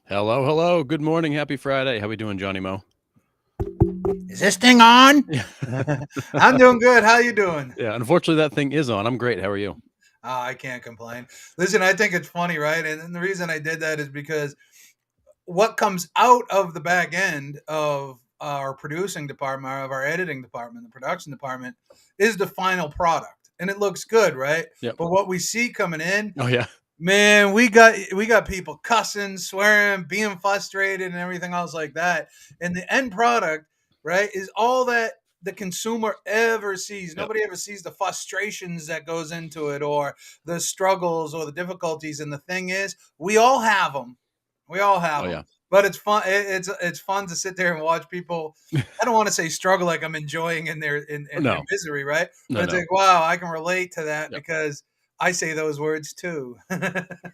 Hello, hello. Good morning. Happy Friday. How we doing, Johnny Mo? Is this thing on? Yeah. I'm doing good. How you doing? Yeah. Unfortunately, that thing is on. I'm great. How are you? I can't complain. Listen, I think it's funny, right? And the reason I did that is because what comes out of the back end of our producing department, of our editing department, the production department, is the final product, and it looks good, right? Yep. But what we see coming in, Oh yeah. man, we got people cussing, swearing, being frustrated, and everything else like that. And the end product, right, is all that the consumer ever sees. Yep. Nobody ever sees the frustrations that goes into it, or the struggles, or the difficulties. And the thing is, we all have them. We all Oh have them. yeah. But it's fun. It's fun to sit there and watch people. I don't want to say struggle like I'm enjoying in their No. misery, right? But No. it's No. like, wow, I can relate to that Yep. because I say those words too.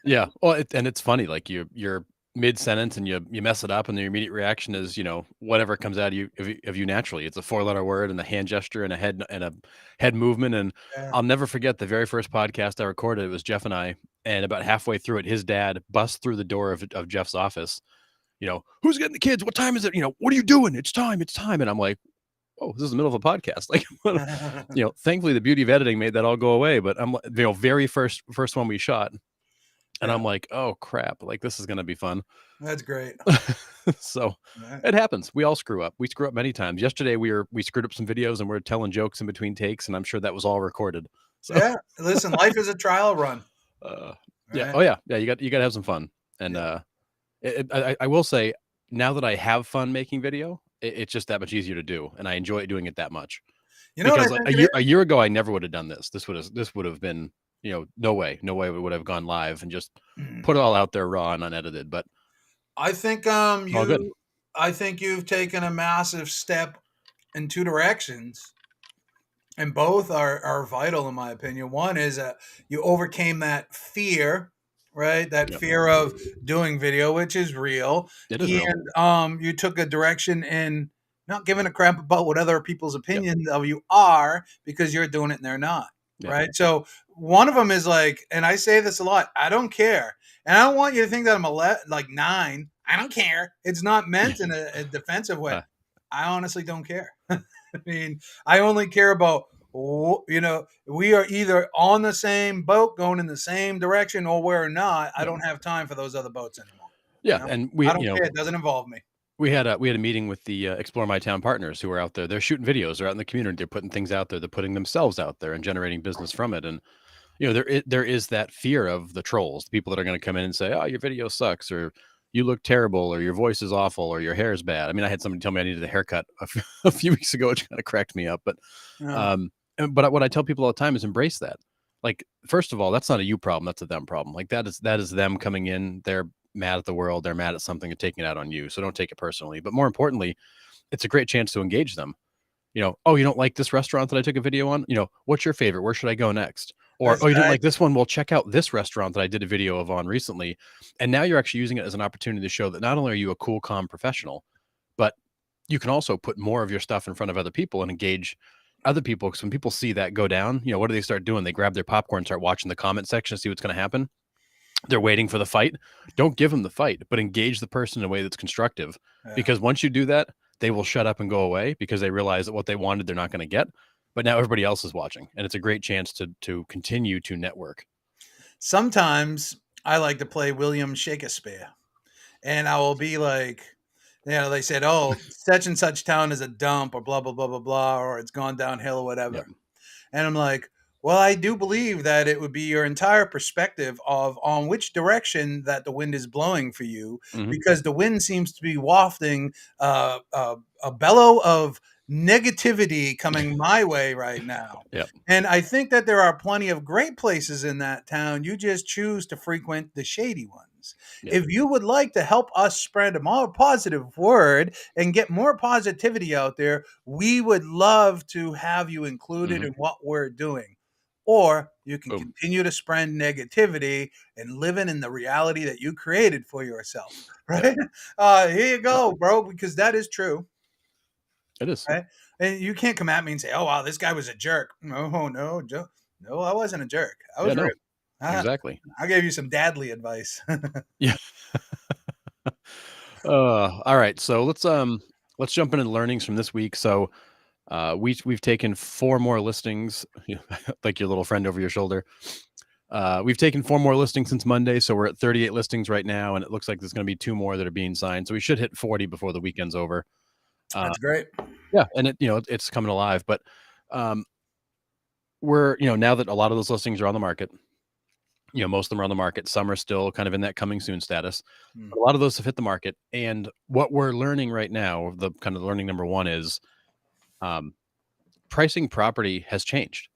Yeah. Well, and it's funny. Like you're mid sentence and you mess it up, and the immediate reaction is whatever comes out of you naturally. It's a 4 letter word and a hand gesture and a head movement. And Yeah. I'll never forget the very first podcast I recorded. It was Jeff and I, and about halfway through it, his dad busts through the door of Jeff's office. Who's getting the kids? What time is it? What are you doing? It's time. It's time. And I'm like, oh, this is the middle of a podcast. Like, thankfully the beauty of editing made that all go away. But I'm, very first one we shot, and Yeah, I'm like, oh crap, like this is gonna be fun. that's great. So Right. it happens. We all screw up. We screw up many times. Yesterday we screwed up some videos and we're telling jokes in between takes, and I'm sure that was all recorded. So Yeah, listen, life is a trial run, uh, yeah, right? oh yeah, yeah. You got to have some fun, and Yeah. I will say now that I have fun making video, it's just that much easier to do, and I enjoy doing it that much. You know what I Because like think a it year is? a year ago, I never would have done this. This would have been, no way we would have gone live and just put it all out there raw and unedited. But I think all good. I think you've taken a massive step in two directions, and both are vital in my opinion. One is that you overcame that fear, right? That Yep, fear of doing video, which is real, it is real. and you took a direction in not giving a crap about what other people's Yep, opinions of you are because you're doing it and they're not, yep, right? So one of them is like, and I say this a lot, I don't care, and I don't want you to think that I'm like 9. I don't care. It's not yeah. meant in a defensive way. I honestly don't care. I mean, I only care about we are either on the same boat going in the same direction or we're not. I Yep. don't have time for those other boats anymore. Yeah, and I don't care. It doesn't involve me. we had a meeting with the Explore My Town partners who are out there. They're shooting videos. They're out in the community. They're putting things out there. They're putting themselves out there and generating business from it. And there is that fear of the trolls, the people that are going to come in and say, "Oh, your video sucks," or "You look terrible," or "Your voice is awful," or "Your hair is bad." I mean, I had somebody tell me I needed a haircut a few weeks ago, which kind of cracked me up. But Yeah. um, but what I tell people all the time is embrace that. Like, first of all, that's not a you problem. That's a them problem. Like that is them coming in. They're mad at the world. They're mad at something and taking it out on you. So don't take it personally. But more importantly, it's a great chance to engage them. Oh, you don't like this restaurant that I took a video on? What's your favorite? Where should I go next? Or, That's oh, you didn't like exactly. this one? Well, check out this restaurant that I did a video of on recently. And now you're actually using it as an opportunity to show that not only are you a cool, calm professional, but you can also put more of your stuff in front of other people and engage other people. Because when people see that go down, what do they start doing? They grab their popcorn, start watching the comment section, see what's going to happen. They're waiting for the fight. Don't give them the fight, but engage the person in a way that's constructive. Yeah. Because once you do that, they will shut up and go away because they realize that what they wanted, they're not going to get. But now everybody else is watching, and it's a great chance to continue to network. Sometimes I like to play William Shakespeare, and I will be like, they said, "Oh, such and such town is a dump," or blah blah blah blah blah, or it's gone downhill or Yep. whatever. And I'm like, well, I do believe that it would be your entire perspective of on which direction that the wind is blowing for you, Hmm. because the wind seems to be wafting a bellow of negativity coming my way right now. Yep. And I think that there are plenty of great places in that town. You just choose to frequent the shady ones. Yep. If you would like to help us spread a more positive word and get more positivity out there, we would love to have you included Hmm. in what we're doing. Or you can Boom. continue to spread negativity and living in the reality that you created for yourself. Yep. Right? Here you Yep. go, bro, because that is true. It is. Right? And you can't come at me and say, "Oh, wow, this guy was a jerk." No, no, no, I wasn't a jerk. I Yeah. was real. No. I, Exactly. I gave you some dadly advice. Yeah. All right. So let's jump into learnings from this week. So we've taken four more listings, like your little friend over your shoulder. We've taken four more listings since Monday, so we're at 38 listings right now, and it looks like there's going to be two more that are being signed. So we should hit 40 before the weekend's over. Uh, That's great. yeah, and it's coming alive. But um, we're now that a lot of those listings are on the market, most of them are on the market. Some are still kind of in that coming soon status. Hmm. But a lot of those have hit the market, and what we're learning right now, the kind of learning number one is um, pricing property has changed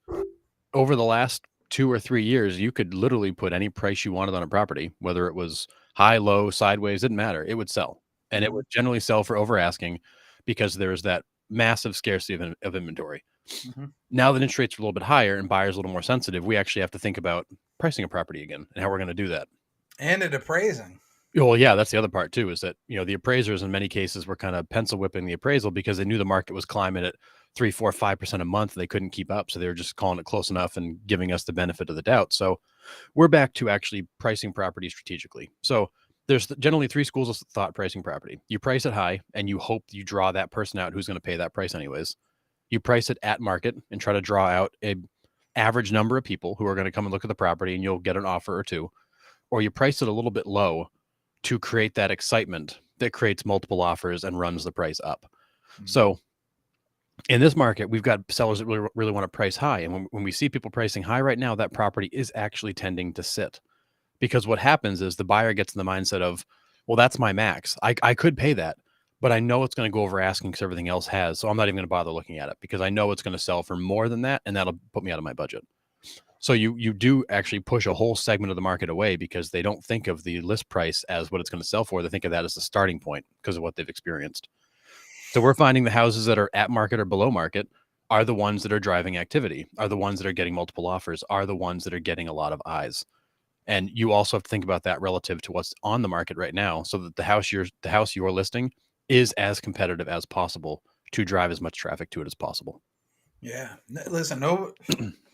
over the last 2 or 3 years. You could literally put any price you wanted on a property, whether it was high, low, sideways, didn't matter. It would sell, and it Hmm. would generally sell for over asking because there's that massive scarcity of inventory. Hmm. Now that interest rates are a little bit higher and buyers a little more sensitive, we actually have to think about pricing a property again and how we're gonna do that. And it appraising. Well, yeah, that's the other part too, is that, the appraisers in many cases were kind of pencil whipping the appraisal because they knew the market was climbing at 3, 4, 5% a month. They couldn't keep up. So they were just calling it close enough and giving us the benefit of the doubt. So we're back to actually pricing property strategically. So there's generally three schools of thought pricing property. You price it high and you hope you draw that person out who's going to pay that price anyways. You price it at market and try to draw out a average number of people who are going to come and look at the property and you'll get an offer or two. Or you price it a little bit low to create that excitement that creates multiple offers and runs the price up. Hmm. So in this market, we've got sellers that really want to price high. And when we see people pricing high right now, that property is actually tending to sit because what happens is the buyer gets in the mindset of, well, that's my max. I could pay that, but I know it's going to go over asking because everything else has. So I'm not even going to bother looking at it because I know it's going to sell for more than that. And that'll put me out of my budget. So you do actually push a whole segment of the market away because they don't think of the list price as what it's going to sell for. They think of that as the starting point because of what they've experienced. So we're finding the houses that are at market or below market are the ones that are driving activity, are the ones that are getting multiple offers, are the ones that are getting a lot of eyes. And you also have to think about that relative to what's on the market right now so that the house you're listing is as competitive as possible to drive as much traffic to it as possible. Yeah. Listen,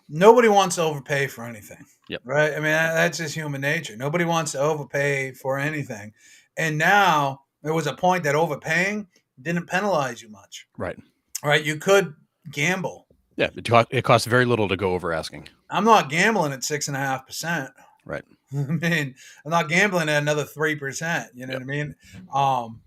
nobody wants to overpay for anything, Yep. right? I mean, that's just human nature. Nobody wants to overpay for anything. And now there was a point that overpaying didn't penalize you much, Right. right? You could gamble. Yeah. It costs very little to go over asking. I'm not gambling at 6.5%. Right. I mean, I'm not gambling at another 3%. You know what Yep. I mean? Um,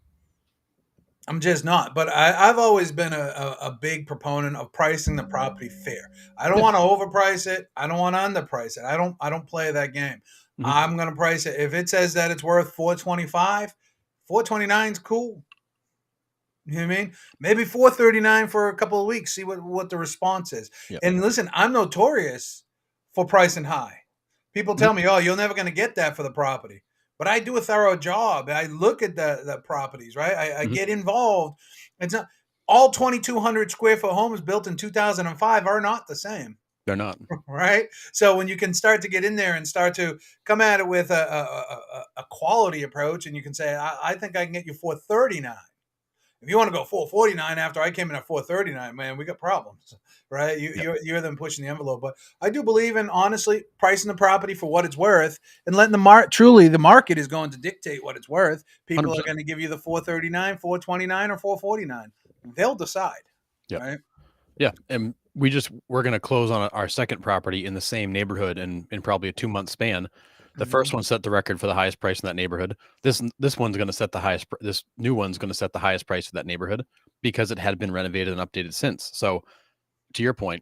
I'm just not. But I've always been a big proponent of pricing the property fair. I don't Yeah. want to overprice it. I don't want to underprice it. I don't play that game. Mhm. I'm gonna price it. If it says that it's worth 425, 429 is cool. You know what I mean? Maybe 439 for a couple of weeks, see what the response is. Yep. And listen, I'm notorious for pricing high. People Mhm. tell me, "Oh, you're never going to get that for the property." But I do a thorough job. I look at the properties, right? I Mhm. get involved. It's not all 2,200 square foot homes built in 2005 are not the same, They're not. right? So when you can start to get in there and start to come at it with a quality approach, and you can say, I think I can get you 439. If you want to go 449 after I came in at 439, man, we got problems, right? Yep. You're them pushing the envelope. But I do believe in honestly pricing the property for what it's worth and letting the market is going to dictate what it's worth. People are 100%. going to give you the 439, 429, or 449. They'll decide, Yep. right? Yeah. And we're going to close on our second property in the same neighborhood in probably a 2-month span. The Mm-hmm. first one set the record for the highest price in that neighborhood. This one's going to set the highest. This new one's going to set the highest price for that neighborhood because it had been renovated and updated since. So to your point,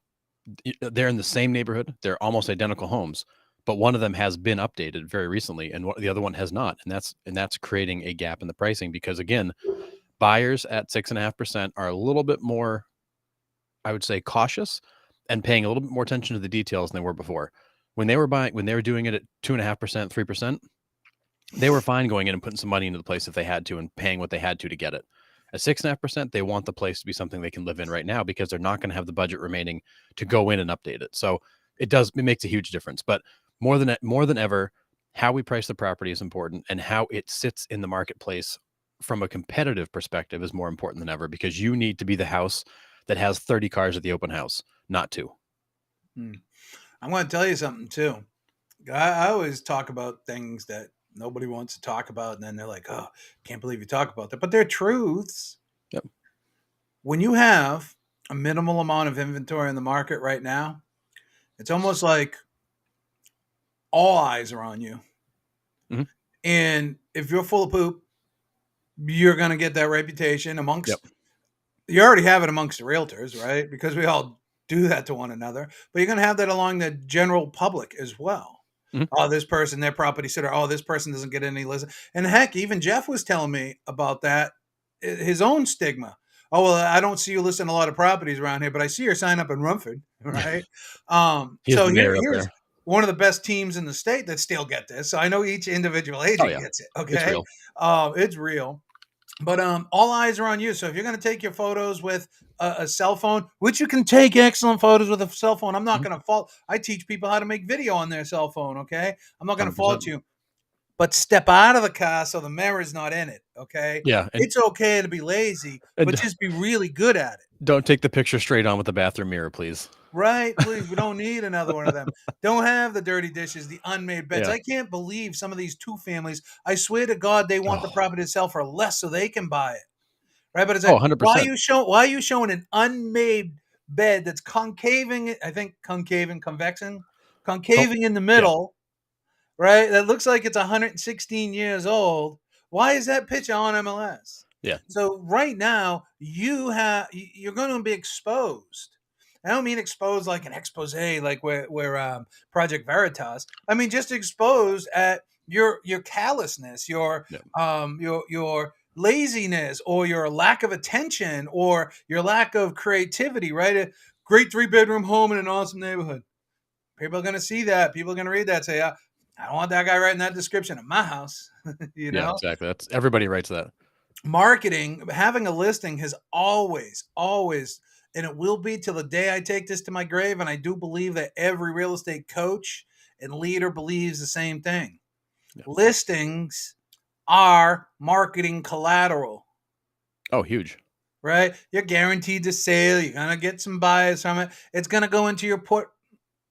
they're in the same neighborhood. They're almost identical homes, but one of them has been updated very recently, and the other one has not. And that's creating a gap in the pricing because again, buyers at 6.5% are a little bit more, I would say, cautious and paying a little bit more attention to the details than they were before. When they were doing it at 2.5%, 3%, they were fine going in and putting some money into the place if they had to and paying what they had to get it. At 6.5%, they want the place to be something they can live in right now because they're not going to have the budget remaining to go in and update it. So it makes a huge difference. But more than ever, how we price the property is important, and how it sits in the marketplace from a competitive perspective is more important than ever because you need to be the house that has 30 cars at the open house, not two. Hmm. I'm going to tell you something too. I always talk about things that nobody wants to talk about. And then they're like, oh, can't believe you talk about that. But they're truths. Yep. When you have a minimal amount of inventory in the market right now, it's almost like all eyes are on you. Mhm. And if you're full of poop, you're going to get that reputation Yep. amongst, you already have it amongst the realtors, right? Because we all do that to one another, but you're going to have that along the general public as well. Mhm. Oh, this person, their property sitter. Oh, this person doesn't get any listen. And heck, even Jeff was telling me about that, his own stigma. Oh, well, I don't see you listing a lot of properties around here, but I see your sign up in Rumford, right? He is So the mayor up here's there. one of the best teams in the state that still get this. So I know each individual Oh agent yeah, gets it. it's Okay, real. it's real. But all eyes are on you. So if you're going to take your photos with a cell phone, which you can take excellent photos with a cell phone, I'm not Mhm. going to fault. I teach people how to make video on their cell phone. Okay, I'm not going to fault 100%. you. But step out of the car so the mirror's not in it. Okay, Yeah, it's okay to be lazy, but and just be really good at it. don't take the picture straight on with the bathroom mirror, please. Right? Please, we don't need another one of them. Don't have the dirty dishes, the unmade beds. Yeah. I can't believe some of these two families. I swear to God, they want the Oh. property to sell for less so they can buy it. Right? But it's Oh, like, why 100%. are you why are you showing an unmade bed that's concaving? I think concaving, convexing, Co concaving in the Yeah, middle, right? That looks like it's 116 years old. Why is that picture on MLS? yeah, So right now you're going to be exposed. I don't mean exposed like an expose, like where Project Veritas. I mean just exposed at your callousness, yeah, your laziness, or your lack of attention, or your lack of creativity. Right, a great 3-bedroom home in an awesome neighborhood. People are going to see that. People are going to read that. Say, I don't want that guy writing that description of my house. you yeah, know, exactly. That's everybody writes that. marketing, having a listing has always, and it will be till the day I take this to my grave. And I do believe that every real estate coach and leader believes the same thing. Yeah. Listings are marketing collateral, Oh, huge. right? You're guaranteed to sale. You're going to get some buyers from it. It's going to go into your port.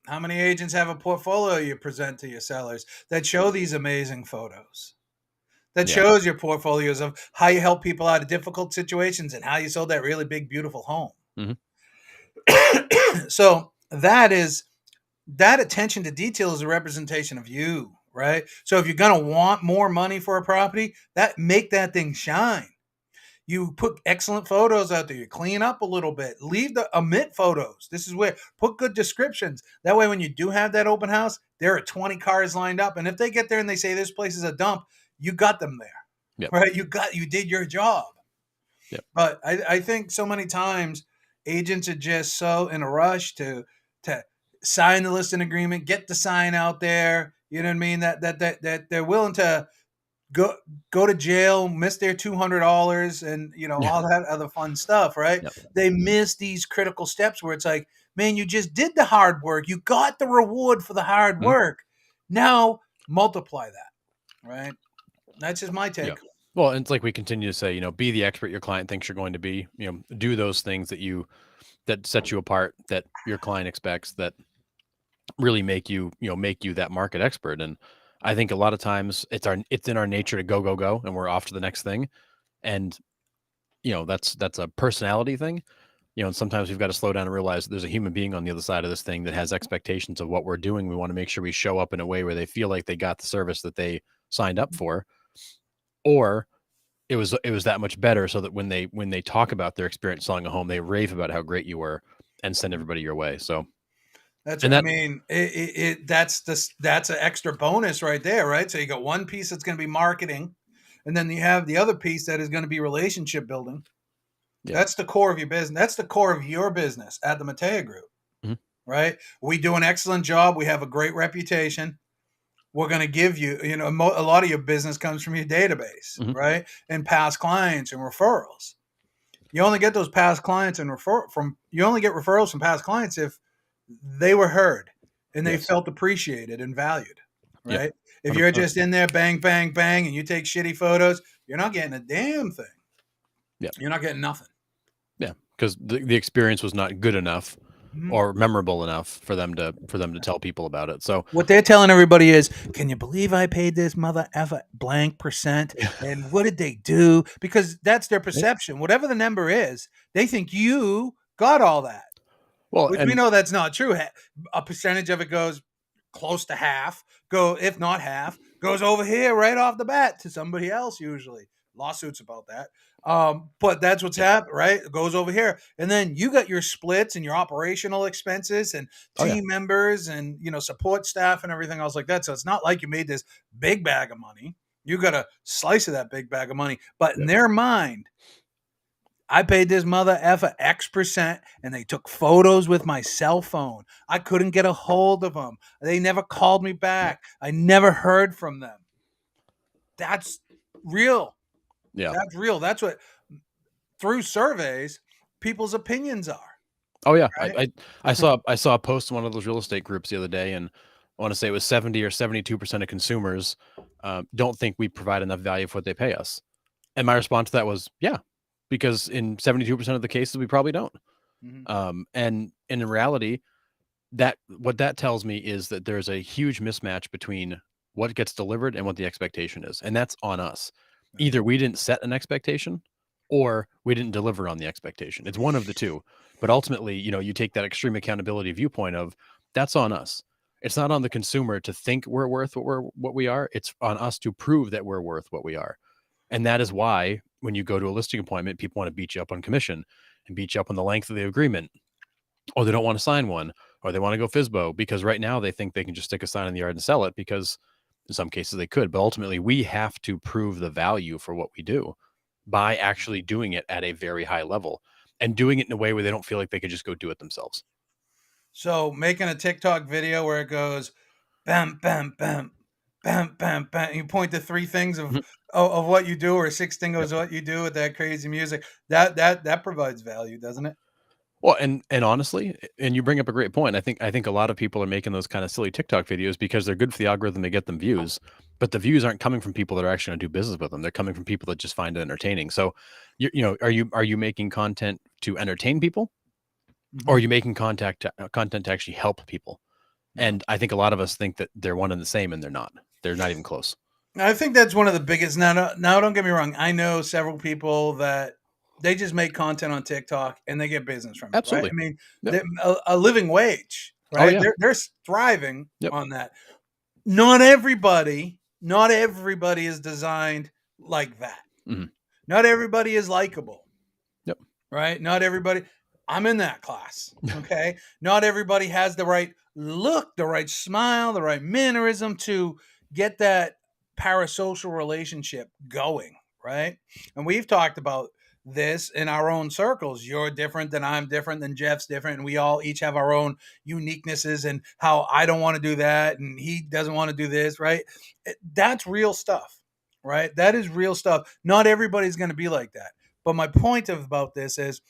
How many agents have a portfolio you present to your sellers that show these amazing photos? That Yeah. shows your portfolios of how you help people out of difficult situations and how you sold that really big, beautiful home. Mhm. So that attention to detail is a representation of you, right? So if you're gonna want more money for a property, that make that thing shine. You put excellent photos out there. You clean up a little bit. Leave the omit photos. This is where put good descriptions. That way, when you do have that open house, there are 20 cars lined up. And if they get there and they say this place is a dump, you got them there, Yep. right? You did your job. Yep. But I think so many times agents are just so in a rush to sign the listing agreement, get the sign out there. You know what I mean? That they're willing to go go to jail, miss their $200, and Yeah. all that other fun stuff, right? Yep. They miss these critical steps where it's like, man, you just did the hard work, you got the reward for the hard Mhm. work. Now multiply that, right? That's just my Yeah. take. Well, and it's like we continue to say, be the expert your client thinks you're going to be. Do those things that set you apart, that your client expects, that really make you that market expert. And I think a lot of times it's in our nature to go, go, go, and we're off to the next thing. And that's a personality thing. And sometimes we've got to slow down and realize there's a human being on the other side of this thing that has expectations of what we're doing. We want to make sure we show up in a way where they feel like they got the service that they signed up for, or it was that much better, so that when they talk about their experience selling a home, they rave about how great you were and send everybody your way. So, That's and I that mean, that's an extra bonus right there, right? So you got one piece that's going to be marketing, and then you have the other piece that is going to be relationship building. yeah. That's the core of your business. That's the core of your business at the Matea Group, Mhm. right? We do an excellent job. We have a great reputation. We're going to give you, a lot of your business comes from your database, Mhm. right? And past clients and referrals. You only get those past clients and you only get referrals from past clients if they were heard and they Yes. felt appreciated and valued, Yeah. right? If you're 100%. just in there bang bang bang and you take shitty photos, you're not getting a damn thing. Yeah. You're not getting nothing. Yeah. Because the experience was not good enough Mhm. or memorable enough for them to tell people about it. So What they're telling everybody is, "Can you believe I paid this mother effer blank percent? And what did they do?" Because that's their right? perception. Whatever the number is, they think you got all that, Well, which we and know that's not true. A percentage of it goes close to half, if not half, goes over here right off the bat to somebody else usually. Lawsuits about that. But that's what's yep. happened, right? It goes over here. And then you got your splits and your operational expenses and Oh yeah. team members and support staff and everything else like that. So it's not like you made this big bag of money. You got a slice of that big bag of money. But in Yep. their mind, I paid this mother effer X percent, and they took photos with my cell phone. I couldn't get a hold of them. They never called me Yep. back. I never heard from them. That's real. Yeah. That's real. That's what, through surveys, people's opinions are, Oh yeah. right? I saw a post in one of those real estate groups the other day, and I want to say it was 70 or 72% of consumers don't think we provide enough value for what they pay us. And my response to that was, yeah, because in 72% of the cases we probably don't. Mhm. And in reality, that what that tells me is that there's a huge mismatch between what gets delivered and what the expectation is, and that's on us. Right. Either we didn't set an expectation or we didn't deliver on the expectation. It's one of the two. But ultimately, you take that extreme accountability viewpoint of that's on us. It's not on the consumer to think we're worth what we are. It's on us to prove that we're worth what we are. And that is why when you go to a listing appointment, people want to beat you up on commission and beat you up on the length of the agreement, or they don't want to sign one, or they want to go FISBO because right now they think they can just stick a sign in the yard and sell it because in some cases they could. But ultimately, we have to prove the value for what we do by actually doing it at a very high level and doing it in a way where they don't feel like they could just go do it themselves. So making a TikTok video where it goes bam, bam, bam, bam, bam, bam. You point to three things Mhm. of what you do, or six things Yep. of what you do with that crazy music. That provides value, doesn't it? Well, and honestly, and you bring up a great point. I think a lot of people are making those kind of silly TikTok videos because they're good for the algorithm to get them views, but the views aren't coming from people that are actually going to do business with them. They're coming from people that just find it entertaining. So, are you making content to entertain people, or are Mhm. you making content to actually help people? Yeah. And I think a lot of us think that they're one and the same, and they're not. They're not even close. I think that's one of the biggest. Now, don't get me wrong. I know several people that they just make content on TikTok and they get business from it, right? Absolutely. I mean, Yep. a living wage, Oh right? yeah. They're thriving Yep. on that. Not everybody is designed like that. Mhm. Not everybody is likable, Yep. right? Not everybody. I'm in that class. Okay. Not everybody has the right look, the right smile, the right mannerism to get that parasocial relationship going, right? And we've talked about this in our own circles. You're different than I'm different than Jeff's different. And we all each have our own uniquenesses and how I don't want to do that. And he doesn't want to do this, right? That's real stuff, right? That is real stuff. Not everybody's going to be like that. But my point about this is,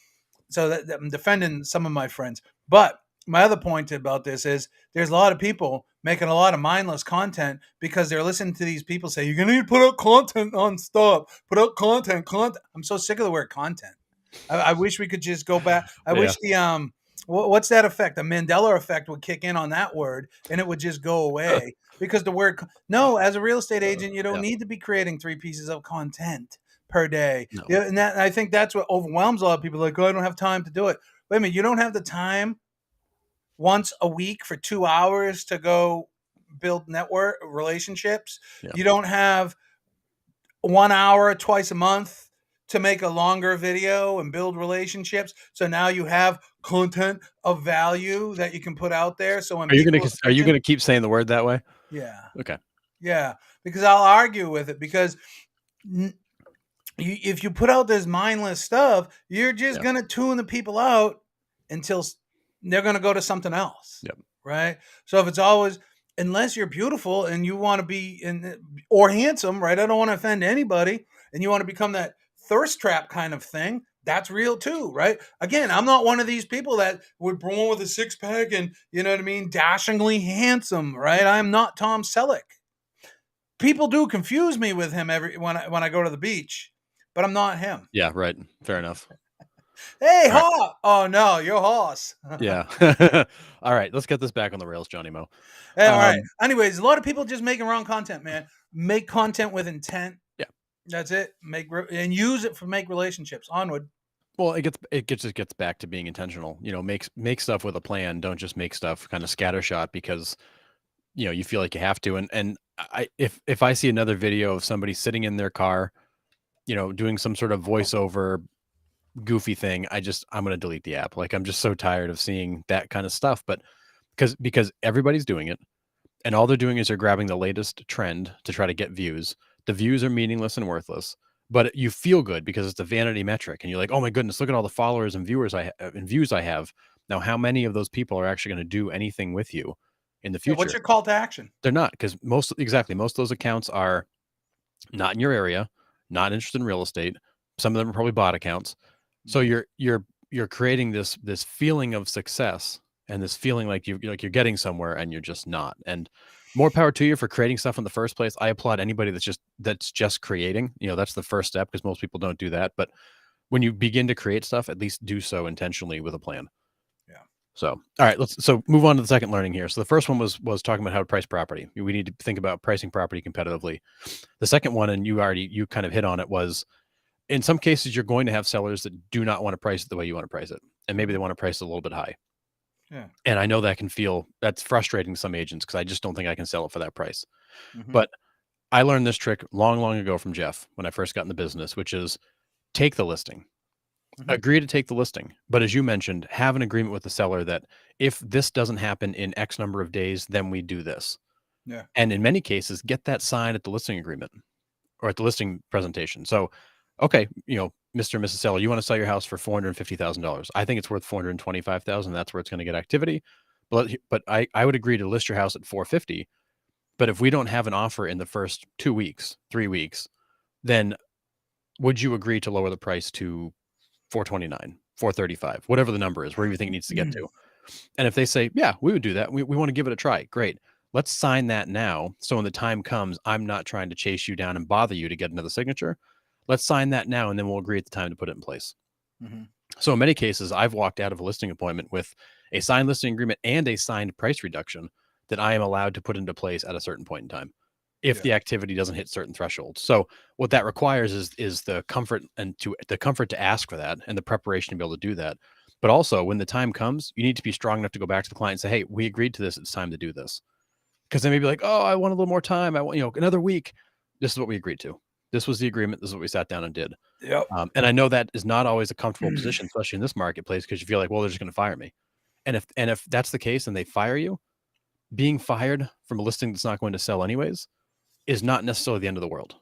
so that I'm defending some of my friends. But my other point about this is there's a lot of people making a lot of mindless content because they're listening to these people say, you're going to need to put out content nonstop, put out content. I'm so sick of the word content. I wish we could just go back. I Yeah. wish what's that effect? The Mandela effect would kick in on that word and it would just go away because the word, no, as a real estate agent, you don't Yeah. need to be creating 3 pieces of content per day. No. Yeah, and I think that's what overwhelms a lot of people. Like, oh, I don't have time to do it. Wait a minute, you don't have the time once a week for 2 hours to go build network relationships. Yeah. You don't have 1 hour twice a month to make a longer video and build relationships. So now you have content of value that you can put out there. So when people are Are you searching, gonna keep saying the word that way? yeah, Okay. yeah, because I'll argue with it because if you put out this mindless stuff, you're just Yeah. gonna tune the people out until they're gonna go to something else, Yep. right? So if it's always, unless you're beautiful and you want to be or handsome, right? I don't want to offend anybody, and you want to become that thirst trap kind of thing. That's real too, right? Again, I'm not one of these people that would born with a six pack and you know what I mean, dashingly handsome, right? I'm not Tom Selleck. People do confuse me with him every when I go to the beach, but I'm not him. Yeah, right. Fair enough. Hey, All right. Haw! Oh no, you're Hoss. Yeah. All right. Let's get this back on the rails, Johnny Mo. Hey, all right. Um, Anyways, a lot of people just making wrong content, man. Make content with intent. yeah. That's it. And use it for make relationships. Onward. Well, it gets back to being intentional. Make stuff with a plan. Don't just make stuff kind of scattershot because you feel like you have to. And if I see another video of somebody sitting in their car, doing some sort of voiceover goofy thing, I'm going to delete the app. Like I'm just so tired of seeing that kind of stuff. But because everybody's doing it, and all they're doing is they're grabbing the latest trend to try to get views. The views are meaningless and worthless, but you feel good because it's a vanity metric, and you're like, oh my goodness, look at all the followers and views I have. Now, how many of those people are actually going to do anything with you in the Yeah, what's future? your call to action? They're not, because most of those accounts are not in your area, not interested in real estate. Some of them are probably bot accounts. So Mhm. you're creating this feeling of success and this feeling like you're getting somewhere, and you're just not. And more power to you for creating stuff in the first place. I applaud anybody that's just creating. That's the first step, because most people don't do that. But when you begin to create stuff, at least do so intentionally with a plan. Yeah. So, all right, let's move on to the second learning here. So the first one was talking about how to price property. We need to think about pricing property competitively. The second one, and you kind of hit on it, was in some cases you're going to have sellers that do not want to price it the way you want to price it, and maybe they Mhm. want to price it a little bit high. Yeah. And I know that's frustrating to some agents, because I just don't think I can sell it for that price. Mhm. But I learned this trick long, long ago from Jeff when I first got in the business, which is take the listing. Mhm. Agree to take the listing. But as you mentioned, have an agreement with the seller that if this doesn't happen in X number of days, then we do this. Yeah. And in many cases, get that signed at the listing agreement or at the listing presentation. So, okay, Mr. and Mrs. Seller, you want to sell your house for $450,000. I think it's worth 425,000. That's where it's going to get activity. But I would agree to list your house at 450. But if we don't have an offer in the first 2 weeks, 3 weeks, then would you agree to lower the price to 429, 435, whatever the number is, wherever you think it needs to get to? And if they say, yeah, we would do that. We want to give it a try. Great. Let's sign that now. So when the time comes, I'm not trying to chase you down and bother you to get another signature. Let's sign that now, and then we'll agree at the time to put it in place. Mhm. So in many cases, I've walked out of a listing appointment with a signed listing agreement and a signed price reduction that I am allowed to put into place at a certain point in time if Yeah. the activity doesn't hit certain thresholds. So what that requires is the comfort to ask for that, and the preparation to be able to do that. But also, when the time comes, you need to be strong enough to go back to the client and say, "Hey, we agreed to this. It's time to do this." Because they may be like, "Oh, I want a little more time. I want another week." This is what we agreed to. This was the agreement. This is what we sat down and did. Yep. And I know that is not always a comfortable position, especially in this marketplace, because you feel like, well, they're just going to fire me. And if that's the case and they fire you, being fired from a listing that's not going to sell anyways is not necessarily the end of the world.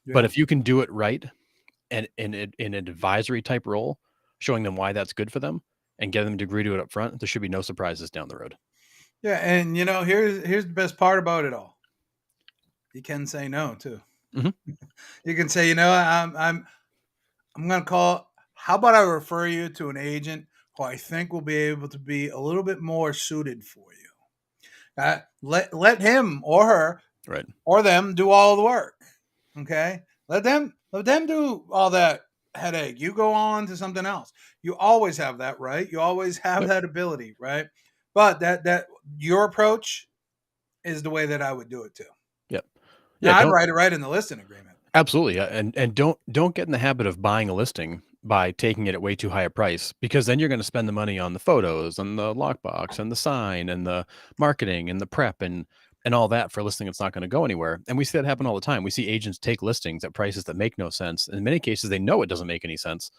But Yeah. if you can do it right, and in an advisory type role, showing them why that's good for them and getting them to agree to it up front, there should be no surprises down the road. Yeah. And here's the best part about it all. You can say no too. Mhm. You can say, I'm gonna call. How about I refer you to an agent who I think will be able to be a little bit more suited for you. Let him or her Right. or them do all the work. Okay, let them do all that headache. You go on to something else. You always have that right. You always have Yep. that ability, right? But that your approach is the way that I would do it too. Yep. Yeah. Now I'd Don't write it right in the listing agreement. absolutely. Yeah, and don't get in the habit of buying a listing by taking it at way too high a price, because then you're going to spend the money on the photos and the lockbox and the sign and the marketing and the prep and all that for a listing that's not going to go anywhere. And we see that happen all the time. We see agents take listings at prices that make no sense. In many cases, they know it doesn't make any sense.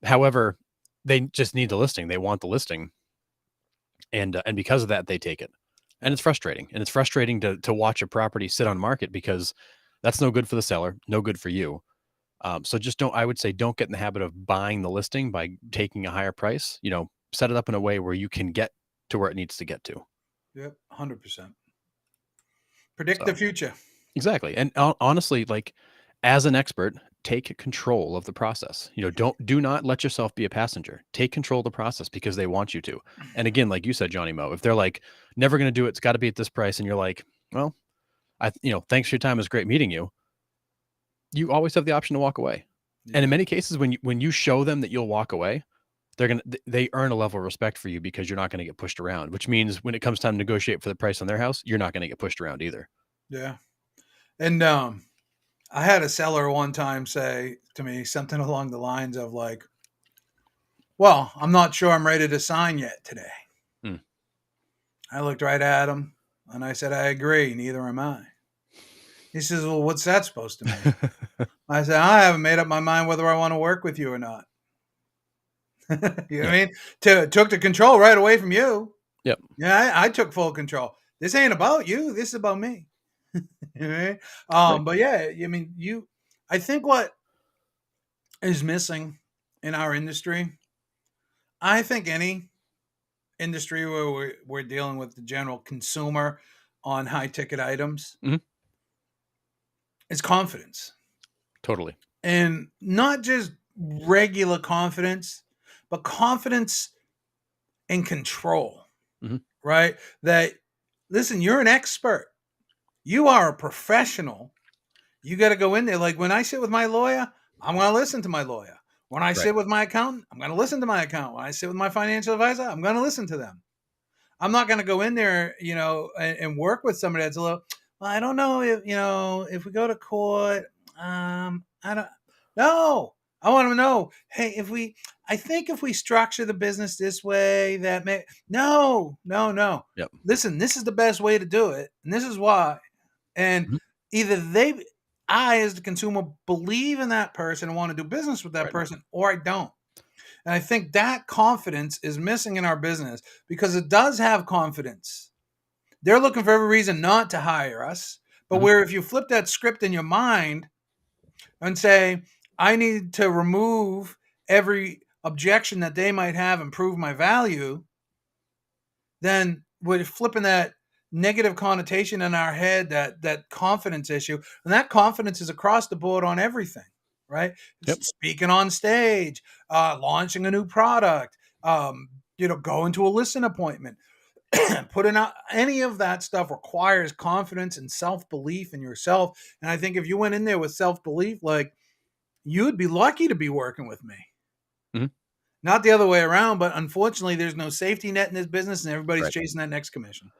However, they just need the listing. They want the listing, and because of that, they take it. And Yeah. it's frustrating. And it's frustrating to watch a property sit on market, because that's no good for the seller, no good for you. So just don't. I would say don't get in the habit of buying the listing by taking a higher price. Set it up in a way where you can get to where it needs to get to. Yep. 100%. Predict the So future. exactly. And honestly, like as an expert, take control of the process. Do not let yourself be a passenger. Take control of the process because they want you to. And again, like you said, Johnny Mo, if they're like never going to do it, it's got to be at this price, and you're like, well, thanks for your time. It was great meeting you. You always have the option to walk away. And in Yeah. many cases, when you show them that you'll walk away, they earn a level of respect for you because you're not gonna get pushed around, which means when it comes time to negotiate for the price on their house, you're not gonna get pushed around either. Yeah. And I had a seller one time say to me something along the lines of like, "Well, I'm not sure I'm ready to sign yet today." Mm. I looked right at him and I said, "I agree. Neither am I." He says, "Well, what's that supposed to mean?" I said, "I haven't made up my mind whether I want to work with you or not." You know what I Yep. mean? Took the control right away from you. Yep. Yeah, I took full control. This ain't about you. This is about me. You know what I mean? Right. But yeah, I mean, I think what is missing in our industry, I think any industry where we're dealing with the general consumer on high ticket items, Mhm. is confidence. Totally. And not just regular confidence, but confidence and control, Mhm. right? That, listen, you're an expert. You are a professional. You got to go in there. Like when I sit with my lawyer, I'm going to listen to my lawyer. When I Right. sit with my accountant, I'm going to listen to my accountant. When I sit with my financial advisor, I'm going to listen to them. I'm not going to go in there, and work with somebody that's a little, well, I don't know if, if we go to court, I don't, no, I want to know, hey, I think if we structure the business this way, that may, no, no, no. Yep. Listen, this is the best way to do it. And this is why. And Mhm. either I, as the consumer, believe in that person and want to do business with that Right. person, or I don't. And I think that confidence is missing in our business because it does have confidence. They're looking for every reason not to hire us. But Mhm. where if you flip that script in your mind and say, I need to remove every objection that they might have and prove my value, then we're flipping that negative connotation in our head, that confidence issue. And that confidence is across the board on everything, right? Yep. It's speaking on stage, launching a new product, going to a listing appointment. Putting out any of that stuff requires confidence and self-belief in yourself. And I think if you went in there with self-belief, like, you'd be lucky to be working with me. Mhm. Not the other way around, but unfortunately there's no safety net in this business and everybody's Right. chasing that next commission.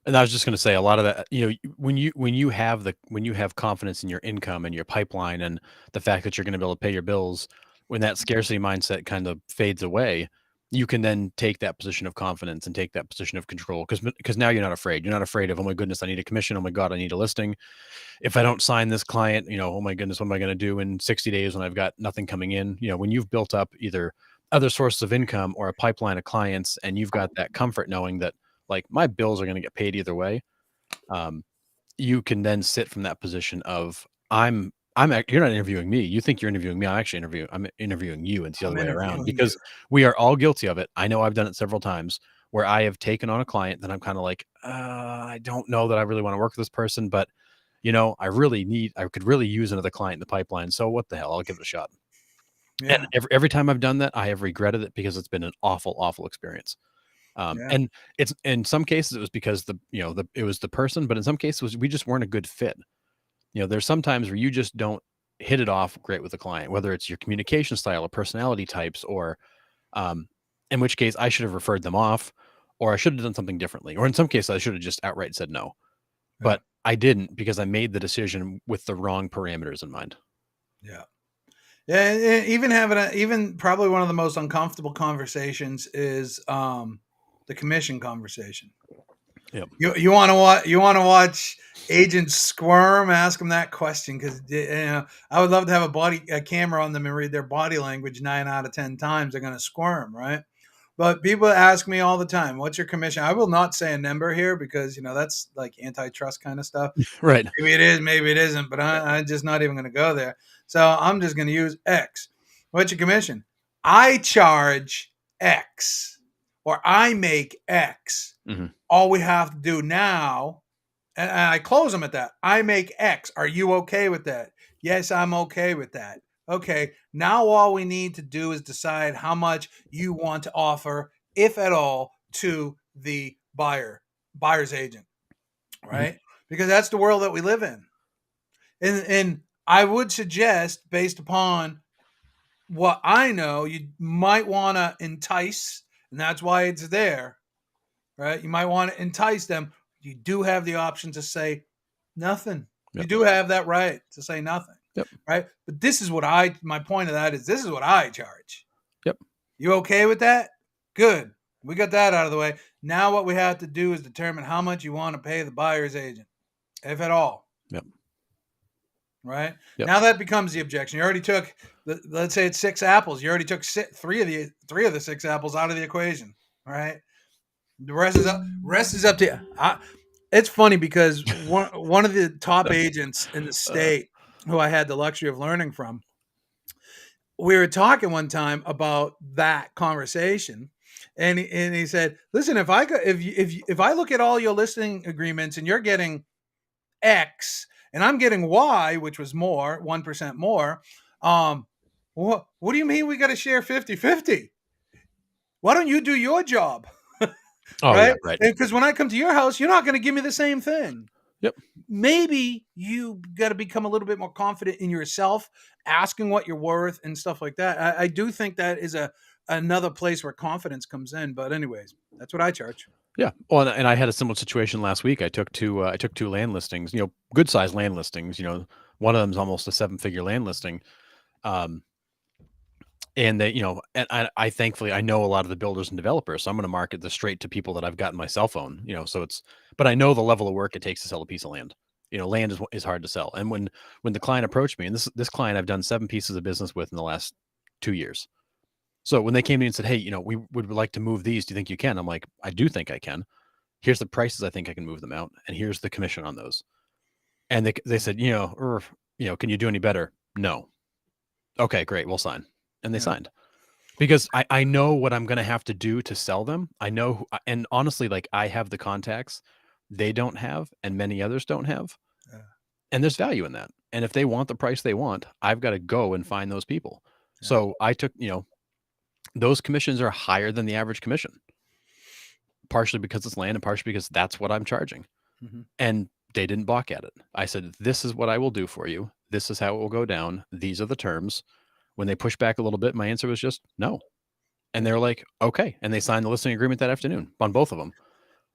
And I was just gonna say a lot of that, when you have confidence in your income and your pipeline and the fact that you're gonna be able to pay your bills, when that scarcity mindset kind of fades away, you can then take that position of confidence and take that position of control because now you're not afraid. You're not afraid of, "Oh my goodness, I need a commission. Oh my god, I need a listing. If I don't sign this client, oh my goodness, what am I gonna do in 60 days when I've got nothing coming in?" When you've built up either other sources of income or a pipeline of clients and you've got that comfort knowing that, like, my bills are gonna get paid either way, um, you can then sit from that position of, you're not interviewing me. You think you're interviewing me. I'm interviewing you, and it's the other I'm way around interviewing because you. we are all guilty of it. I know I've done it several times where I have taken on a client that I'm kind of like, I don't know that I really want to work with this person, but I could really use another client in the pipeline. So what the hell? I'll give it a shot. And Yeah. every time I've done that, I have regretted it because it's been an awful, awful experience. Yeah. And it's in some cases it was because it was the person, but in some cases we just weren't a good fit. There's sometimes where you just don't hit it off great with a client, whether it's your communication style or personality types, or um, in which case I should have referred them off, or I should have done something differently, or in some cases I should have just outright said no. Yeah. But I didn't because I made the decision with the wrong parameters in mind. Yeah. Yeah. And even even probably one of the most uncomfortable conversations is the commission conversation. Yep. You want to watch agents squirm? Ask them that question because I would love to have a camera on them and read their body language. 9 out of 10 times they're going to squirm, right? But people ask me all the time, "What's your commission?" I will not say a number here because that's like antitrust kind of stuff. Right. Maybe it is, maybe it isn't, but I'm just not even going to go there. So I'm just going to use X. What's your commission? I charge X, or I make X. Hmm. All we have to do now, and I close them at that. I make X. Are you okay with that? Yes, I'm okay with that. Okay, now all we need to do is decide how much you want to offer, if at all, to the buyer's agent, Hmm. right? Because that's the world that we live in. And I would suggest, based upon what I know, you might want to entice, and that's why it's there, right? You might want to entice them. You do have the option to say nothing. You Yep. do have that right to say nothing, Yep. right? But this is what my point of that is, this is what I charge. Yep. You okay with that? Good. We got that out of the way. Now what we have to do is determine how much you want to pay the buyer's agent, if at all. Yep. Right? Yep. Now that becomes the objection. You already took let's say it's 6 apples. You already took three of the 6 apples out of the equation. All right? The rest is up to you. It's funny because one of the top agents in the state who I had the luxury of learning from, we were talking one time about that conversation, and he said, "Listen, if I look at all your listing agreements and you're getting X and I'm getting Y, which was more 1% more, what do you mean we got to share 50-50? Why don't you do your job?" Oh yeah. Right? Right. Because when I come to your house, you're not going to give me the same thing. Yep. Maybe you got to become a little bit more confident in yourself, asking what you're worth and stuff like that. I do think that is another place where confidence comes in. But anyways, that's what I charge. Yeah. Well, and I had a similar situation last week. I took two land listings, good sized land listings. One of them's almost a 7-figure land listing. Um, and they, and I thankfully I know a lot of the builders and developers, so I'm going to market this straight to people that I've got in my cell phone. So but I know the level of work it takes to sell a piece of land. Land is hard to sell. And when the client approached me, and this client I've done 7 pieces of business with in the last 2 years. So when they came to me and said, "Hey, we would like to move these. Do you think you can?" I'm like, "I do think I can. Here's the prices I think I can move them out, and here's the commission on those." And they said, "Can you do any better?" No. Okay, great, we'll sign. And they Yeah. signed because I know what I'm going to have to do to sell them. I know, and honestly, like I have the contacts they don't have, and many others don't have, Yeah. and there's value in that. And if they want the price they want, I've got to go and find those people. Yeah. So I took, those commissions are higher than the average commission, partially because it's land and partially because that's what I'm charging. Mhm. And they didn't balk at it. I said, "This is what I will do for you. This is how it will go down. These are the terms." When they pushed back a little bit, my answer was just no. And they're like, "Okay." And they signed the listing agreement that afternoon on both of them.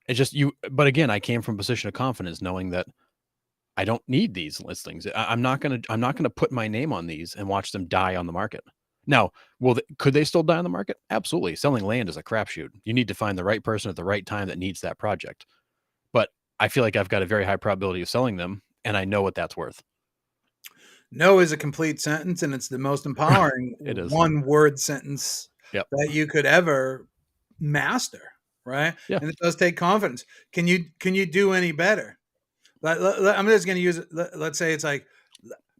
It's just but again, I came from a position of confidence knowing that I don't need these listings. I'm not gonna put my name on these and watch them die on the market. Now, could they still die on the market? Absolutely. Selling land is a crapshoot. You need to find the right person at the right time that needs that project. But I feel like I've got a very high probability of selling them, and I know what that's worth. No is a complete sentence, and it's the most empowering It is. one word sentence Yep. that you could ever master, right? Yeah. And it does take confidence. Can you do any better? I'm just going to use it. Let's say it's like,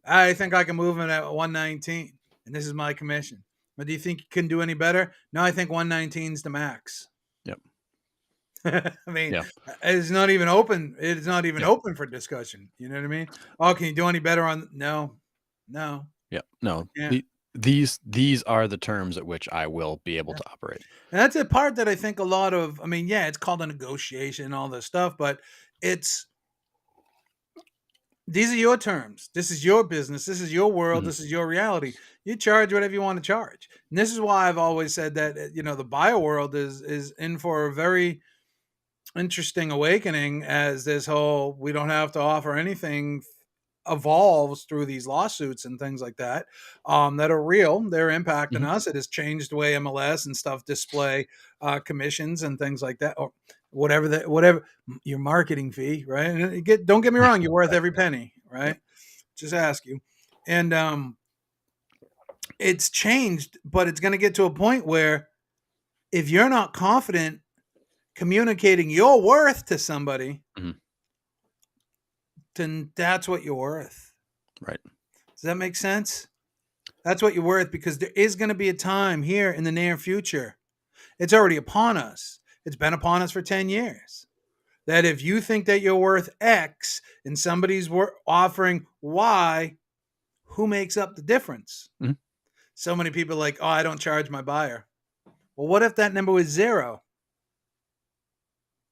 I think I can move it at 119, and this is my commission. But do you think you can do any better? No, I think 119 is the max. Yep. I mean, Yeah. it's not even open. It's not even Yep. open for discussion. You know what I mean? Oh, can you do any better on? No, no, Yep. No. yeah. These are the terms at which I will be able Yeah. to operate. And that's a part that I think a lot of, I mean, yeah, it's called a negotiation and all this stuff, but it's, these are your terms. This is your business. This is your world. Mhm. This is your reality. You charge whatever you want to charge. And this is why I've always said that, the bio world is in for a very interesting awakening as this whole, we don't have to offer anything evolves through these lawsuits and things like that, that are real. They're impacting Mhm. us. It has changed the way MLS and stuff display commissions and things like that, or whatever your marketing fee, right? And don't get me wrong, you're worth every penny, Yep. right? Just ask you, and it's changed, but it's going to get to a point where if you're not confident communicating your worth to somebody, Mhm. then that's what you're worth. Right. Does that make sense? That's what you're worth, because there is going to be a time here in the near future. It's already upon us. It's been upon us for 10 years. That if you think that you're worth X and somebody's offering Y, who makes up the difference? Mhm. So many people are like, oh, I don't charge my buyer. Well, what if that number was 0?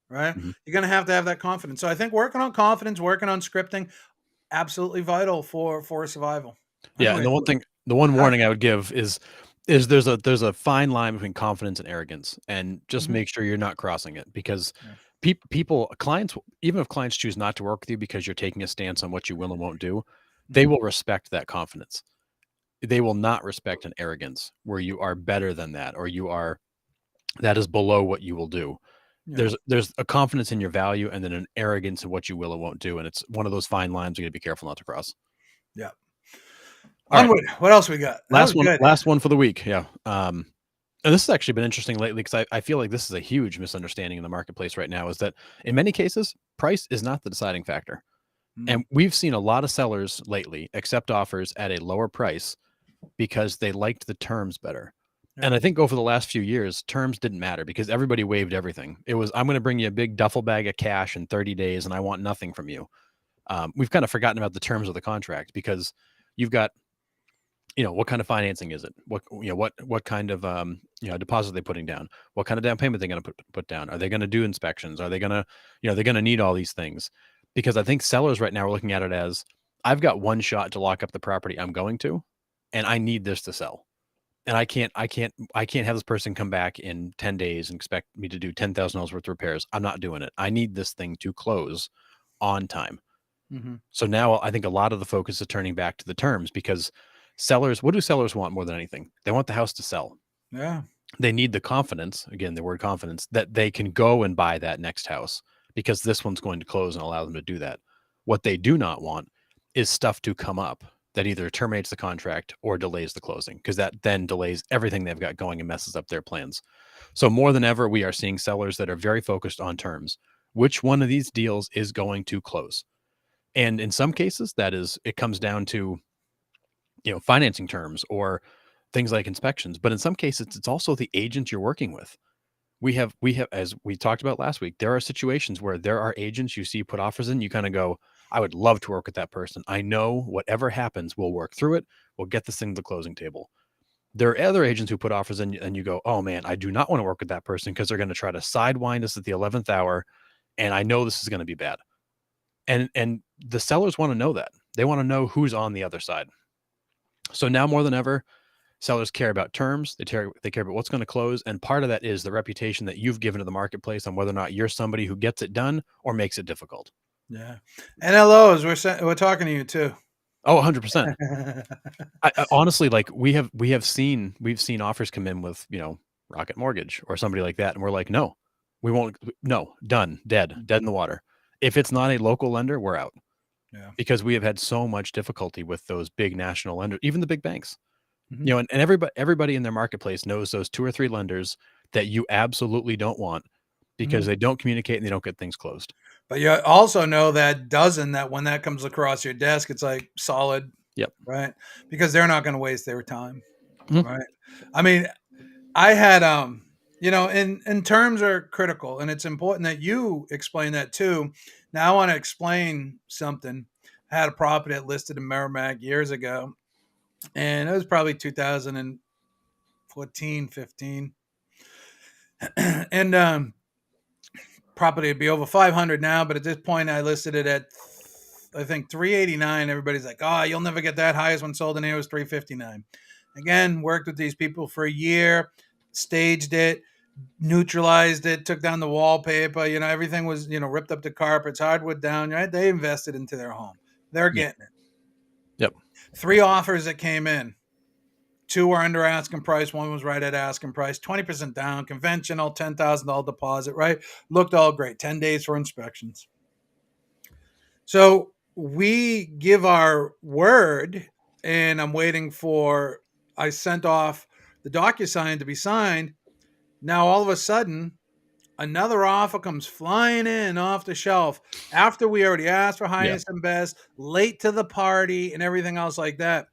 Right? Mhm. You're going to have that confidence. So I think working on confidence, working on scripting, absolutely vital for survival. Yeah, and Anyway, The one I, warning I would give is there's a fine line between confidence and arrogance, and just mhm, make sure you're not crossing it because yeah, people clients even if clients choose not to work with you because you're taking a stance on what you will and won't do, they mhm, will respect that confidence. They will not respect an arrogance where you are better than that or you are that is below what you will do. yeah, There's a confidence in your value and then an arrogance in what you will and won't do, and it's one of those fine lines you got to be careful not to cross. yeah. All right, Onward. What else we got? That was good. last one for the week. Yeah. And this has actually been interesting lately because I feel like this is a huge misunderstanding in the marketplace right now is that in many cases, price is not the deciding factor. Mm, And we've seen a lot of sellers lately accept offers at a lower price because they liked the terms better. yeah. And I think over the last few years, terms didn't matter because everybody waived everything. It was, I'm going to bring you a big duffel bag of cash in 30 days and I want nothing from you. We've kind of forgotten about the terms of the contract because you've got, what kind of financing is it? What kind of, deposit are they putting down? What kind of down payment they're going to put down? Are they going to do inspections? Are they going to, they're going to need all these things because I think sellers right now are looking at it as I've got one shot to lock up the property I'm going to, and I need this to sell. And I can't have this person come back in 10 days and expect me to do $10,000 worth of repairs. I'm not doing it. I need this thing to close on time. Hmm. So now I think a lot of the focus is turning back to the terms because sellers, what do sellers want more than anything? They want the house to sell. Yeah. They need the confidence, again, the word confidence, that they can go and buy that next house because this one's going to close and allow them to do that. What they do not want is stuff to come up that either terminates the contract or delays the closing because that then delays everything they've got going and messes up their plans. So more than ever, we are seeing sellers that are very focused on terms. Which one of these deals is going to close? And in some cases, that is, it comes down to, financing terms or things like inspections. But in some cases, it's also the agent you're working with. We have, as we talked about last week, there are situations where there are agents you see put offers in, you kind of go, I would love to work with that person. I know whatever happens, we'll work through it. We'll get this thing to the closing table. There are other agents who put offers in and you go, oh man, I do not want to work with that person because they're going to try to sidewind us at the 11th hour. And I know this is going to be bad. And the sellers want to know that. They want to know who's on the other side. So now more than ever, sellers care about terms. They care about what's going to close, and part of that is the reputation that you've given to the marketplace on whether or not you're somebody who gets it done or makes it difficult. Yeah. NLOs, we're talking to you too. Oh, 100%. I honestly, like, we've seen offers come in with, Rocket Mortgage or somebody like that, and we're like, "No, we won't, no, done, dead in the water." If it's not a local lender, we're out Yeah. because we have had so much difficulty with those big national lenders, even the big banks. Mhm. And everybody in their marketplace knows those 2 or 3 lenders that you absolutely don't want because Mhm. they don't communicate and they don't get things closed. But you also know that dozen that when that comes across your desk, it's like solid, Yep. right? Because they're not going to waste their time, Mhm. right? I mean, I had and terms are critical, and it's important that you explain that too. Now I want to explain something. I had a property that listed in Merrimack years ago, and it was probably 2014, 15, and property would be over 500 now, but at this point I listed it at I think 389. Everybody's like, "Oh, you'll never get that." Highest one sold in here was 359. Again, worked with these people for a year, staged it, neutralized it, took down the wallpaper, everything was, ripped up the carpets, hardwood down, right? They invested into their home. They're Yep. getting it. Yep. Three offers that came in. Two were under asking price. One was right at asking price. 20% down, conventional, $10,000 deposit, right? Looked all great. 10 days for inspections. So we give our word, and I'm waiting for, I sent off the DocuSign to be signed. Now, all of a sudden, another offer comes flying in off the shelf after we already asked for Yeah. highest and best, late to the party, and everything else like that.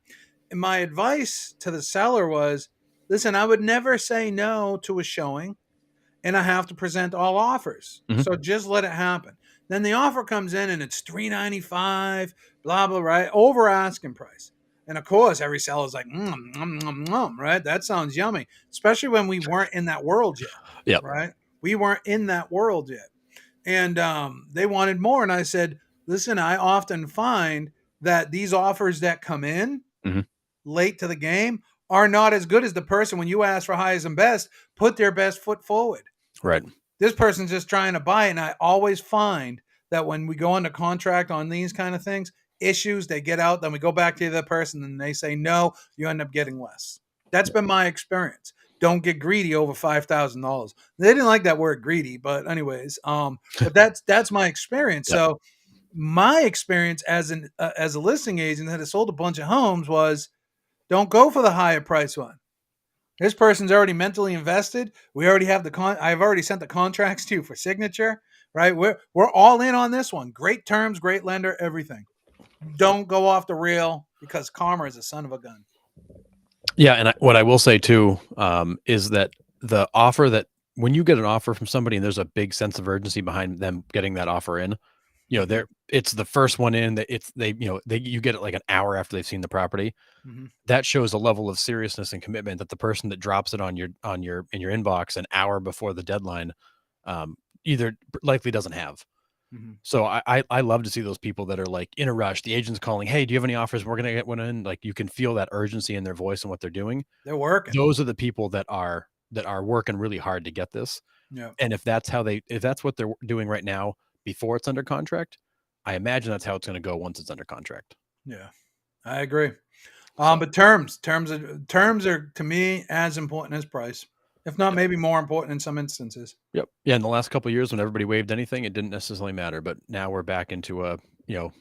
And my advice to the seller was, listen, I would never say no to a showing, and I have to present all offers. Mhm. So just let it happen. Then the offer comes in and it's 395, blah blah, right, over asking price. And of course, every seller's like, right? That sounds yummy, especially when we weren't in that world yet, Yep. right? We weren't in that world yet, and they wanted more. And I said, listen, I often find that these offers that come in, Mhm. late to the game are not as good as the person when you ask for highest and best, put their best foot forward. Right. This person's just trying to buy it. And I always find that when we go into contract on these kind of things, issues, they get out, then we go back to the person and they say no, you end up getting less. That's Yep. been my experience. Don't get greedy over $5,000. They didn't like that word greedy, but anyways, but that's my experience. Yep. So my experience as a listing agent that has sold a bunch of homes was don't go for the higher price one. This person's already mentally invested. We already have I've already sent the contracts to you for signature, right? We're all in on this one. Great terms, great lender, everything. Don't go off the rail because karma is a son of a gun. Yeah, and what I will say too is that the offer that when you get an offer from somebody and there's a big sense of urgency behind them getting that offer in, Mm-hmm. it's the first one in that you get it like an hour after they've seen the property. Mm-hmm. That shows a level of seriousness and commitment that the person that drops it on your in your inbox an hour before the deadline um, either likely doesn't have. Mm-hmm. So I love to see those people that are like in a rush. The agent's calling, "Hey, do you have any offers? We're gonna get one in." Like you can feel that urgency in their voice and what they're doing. They're working. Those are the people that are working really hard to get this. Yeah. And if that's what they're doing right now before it's under contract, I imagine that's how it's going to go once it's under contract. Yeah. I agree. So, But terms are to me as important as price, if not yep, maybe more important in some instances. yep, yeah. In the last couple of years, when everybody waived anything, it didn't necessarily matter. But now we're back into you know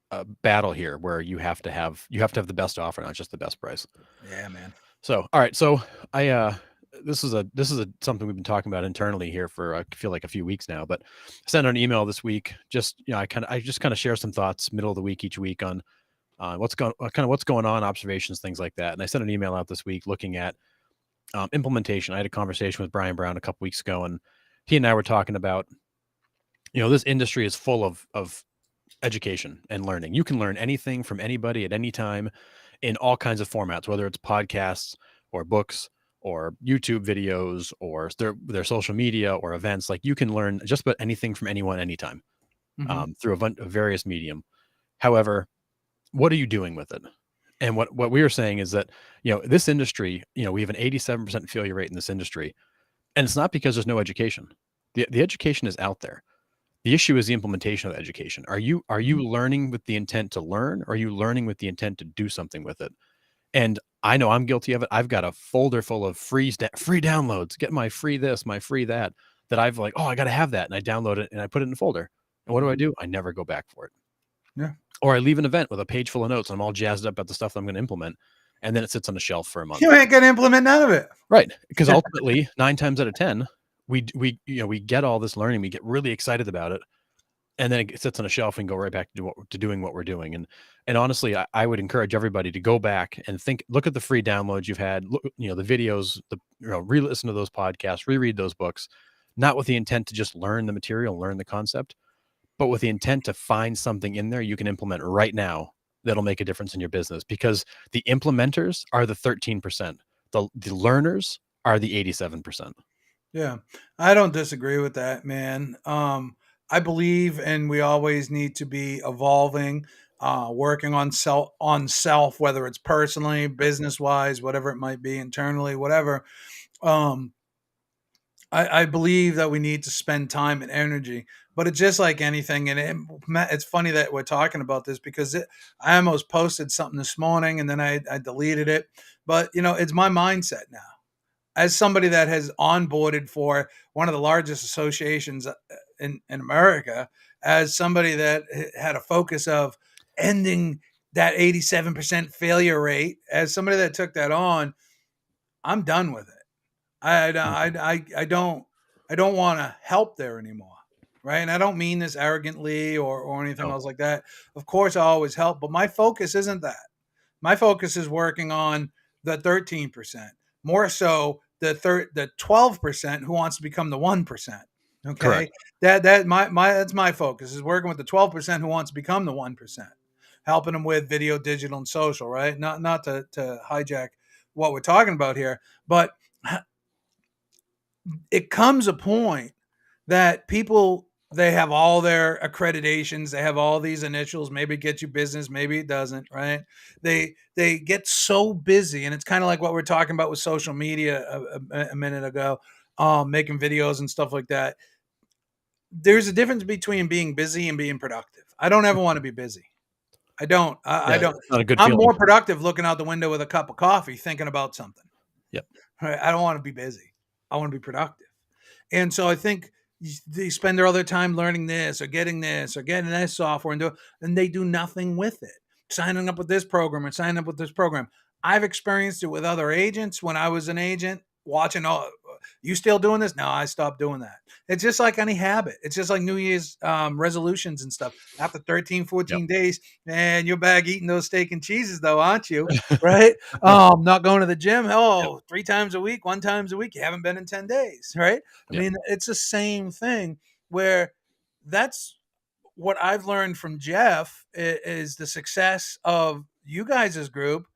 a battle here where you have to have the best offer, not just the best price. Yeah, man. So, all right. So I this is something we've been talking about internally here for I feel like a few weeks now. But I sent out an email this week. Just I just kind of share some thoughts middle of the week each week on what's going on, observations, things like that. And I sent an email out this week looking at implementation. I had a conversation with Brian Brown a couple weeks ago, and he and I were talking about this industry is full of education and learning. You can learn anything from anybody at any time in all kinds of formats, whether it's podcasts or books or YouTube videos or their social media or events. Like you can learn just about anything from anyone anytime Mm-hmm. through a various medium. However, what are you doing with it? And what we were saying is that this industry, we have an 87% failure rate in this industry, and it's not because there's no education. The education is out there. The issue is the implementation of the education. Are you learning with the intent to learn? Or are you learning with the intent to do something with it? And I know I'm guilty of it. I've got a folder full of free downloads. Get my free this, my free that. That I've like, oh, I got to have that, and I download it and I put it in a folder. And what Mm-hmm. do? I never go back for it. Yeah. Or I leave an event with a page full of notes. And I'm all jazzed up about the stuff that I'm going to implement, and then it sits on the shelf for a month. You ain't gonna implement none of it. Right? Because ultimately, 9 times out of 10, we get all this learning. We get really excited about it, and then it sits on a shelf and go right back to doing what we're doing. And honestly, I would encourage everybody to go back and look at the free downloads you've had, look, the videos, re-listen to those podcasts, reread those books, not with the intent to just learn the material, learn the concept, but with the intent to find something in there you can implement right now that'll make a difference in your business. Because the implementers are the 13%. The learners are the 87%. Yeah, I don't disagree with that, man. I believe, and we always need to be evolving, working on self, whether it's personally, business wise, whatever it might be, internally, whatever. Um, I believe that we need to spend time and energy, but it's just like anything. And it's funny that we're talking about this because I almost posted something this morning and then I deleted it. But it's my mindset now as somebody that has onboarded for one of the largest associations in America, as somebody that had a focus of ending that 87% failure rate, as somebody that took that on, I'm done with it. I don't want to help there anymore, right? And I don't mean this arrogantly or anything No, else like that. Of course, I always help, but my focus isn't that. My focus is working on the 13%, more so the 12% who wants to become the 1%. Okay, correct. that's my focus is working with the 12% who wants to become the 1%, helping them with video, digital, and social. Right? Not to hijack what we're talking about here, but it comes a point that people They have all their accreditations. They have all these initials. Maybe it gets you business, maybe it doesn't, right? They get so busy, and it's kind of like what we're talking about with social media a minute ago, making videos and stuff like that. There's a difference between being busy and being productive. I don't ever want to be busy. I don't. I Yeah, don't. it's not a good I'm feeling. more productive looking out the window with a cup of coffee, thinking about something. Yep. Right? I don't want to be busy. I want to be productive. And so I think they spend their other time learning this or getting this software and they do nothing with it. Signing up with this program and signing up with this program. I've experienced it with other agents when I was an agent watching all you still doing this? No, I stopped doing that. It's just like any habit. It's just like New Year's resolutions and stuff. After 13, Yep. 14 days, and you're back eating those steak and cheeses though, aren't you? Right? Not going to the gym. Yep. Oh, 3 times a week, 1 times a week. You haven't been in 10 days, right? I Yep. mean, it's the same thing where that's what I've learned from Jeff is the success of you guys' group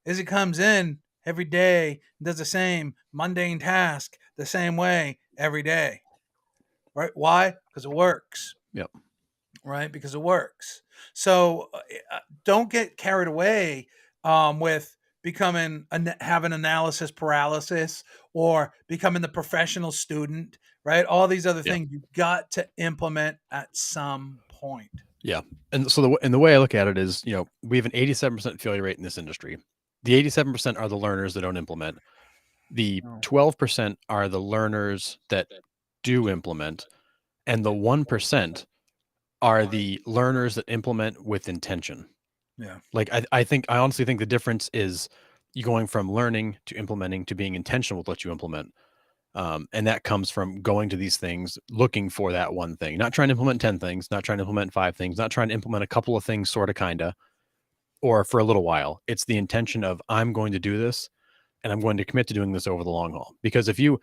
is he comes in every day, does the same mundane task the same way every day. Right? Why? Because it works. Yep. Right? Because it works. So don't get carried away with becoming having analysis paralysis or becoming the professional student. Right? All these other Yeah. things you've got to implement at some point. Yeah. And so the way I look at it is, we have an 87% failure rate in this industry. The 87% are the learners that don't implement. The Oh, 12% are the learners that do implement, and the 1% are the learners that implement with intention. yeah. Like I honestly think the difference is you going from learning to implementing to being intentional with what you implement. And that comes from going to these things, looking for that one thing, not trying to implement 10 things, not trying to implement 5 things, not trying to implement a couple of things, sort of, kind of, or for a little while. It's the intention of I'm going to do this and I'm going to commit to doing this over the long haul. Because if you,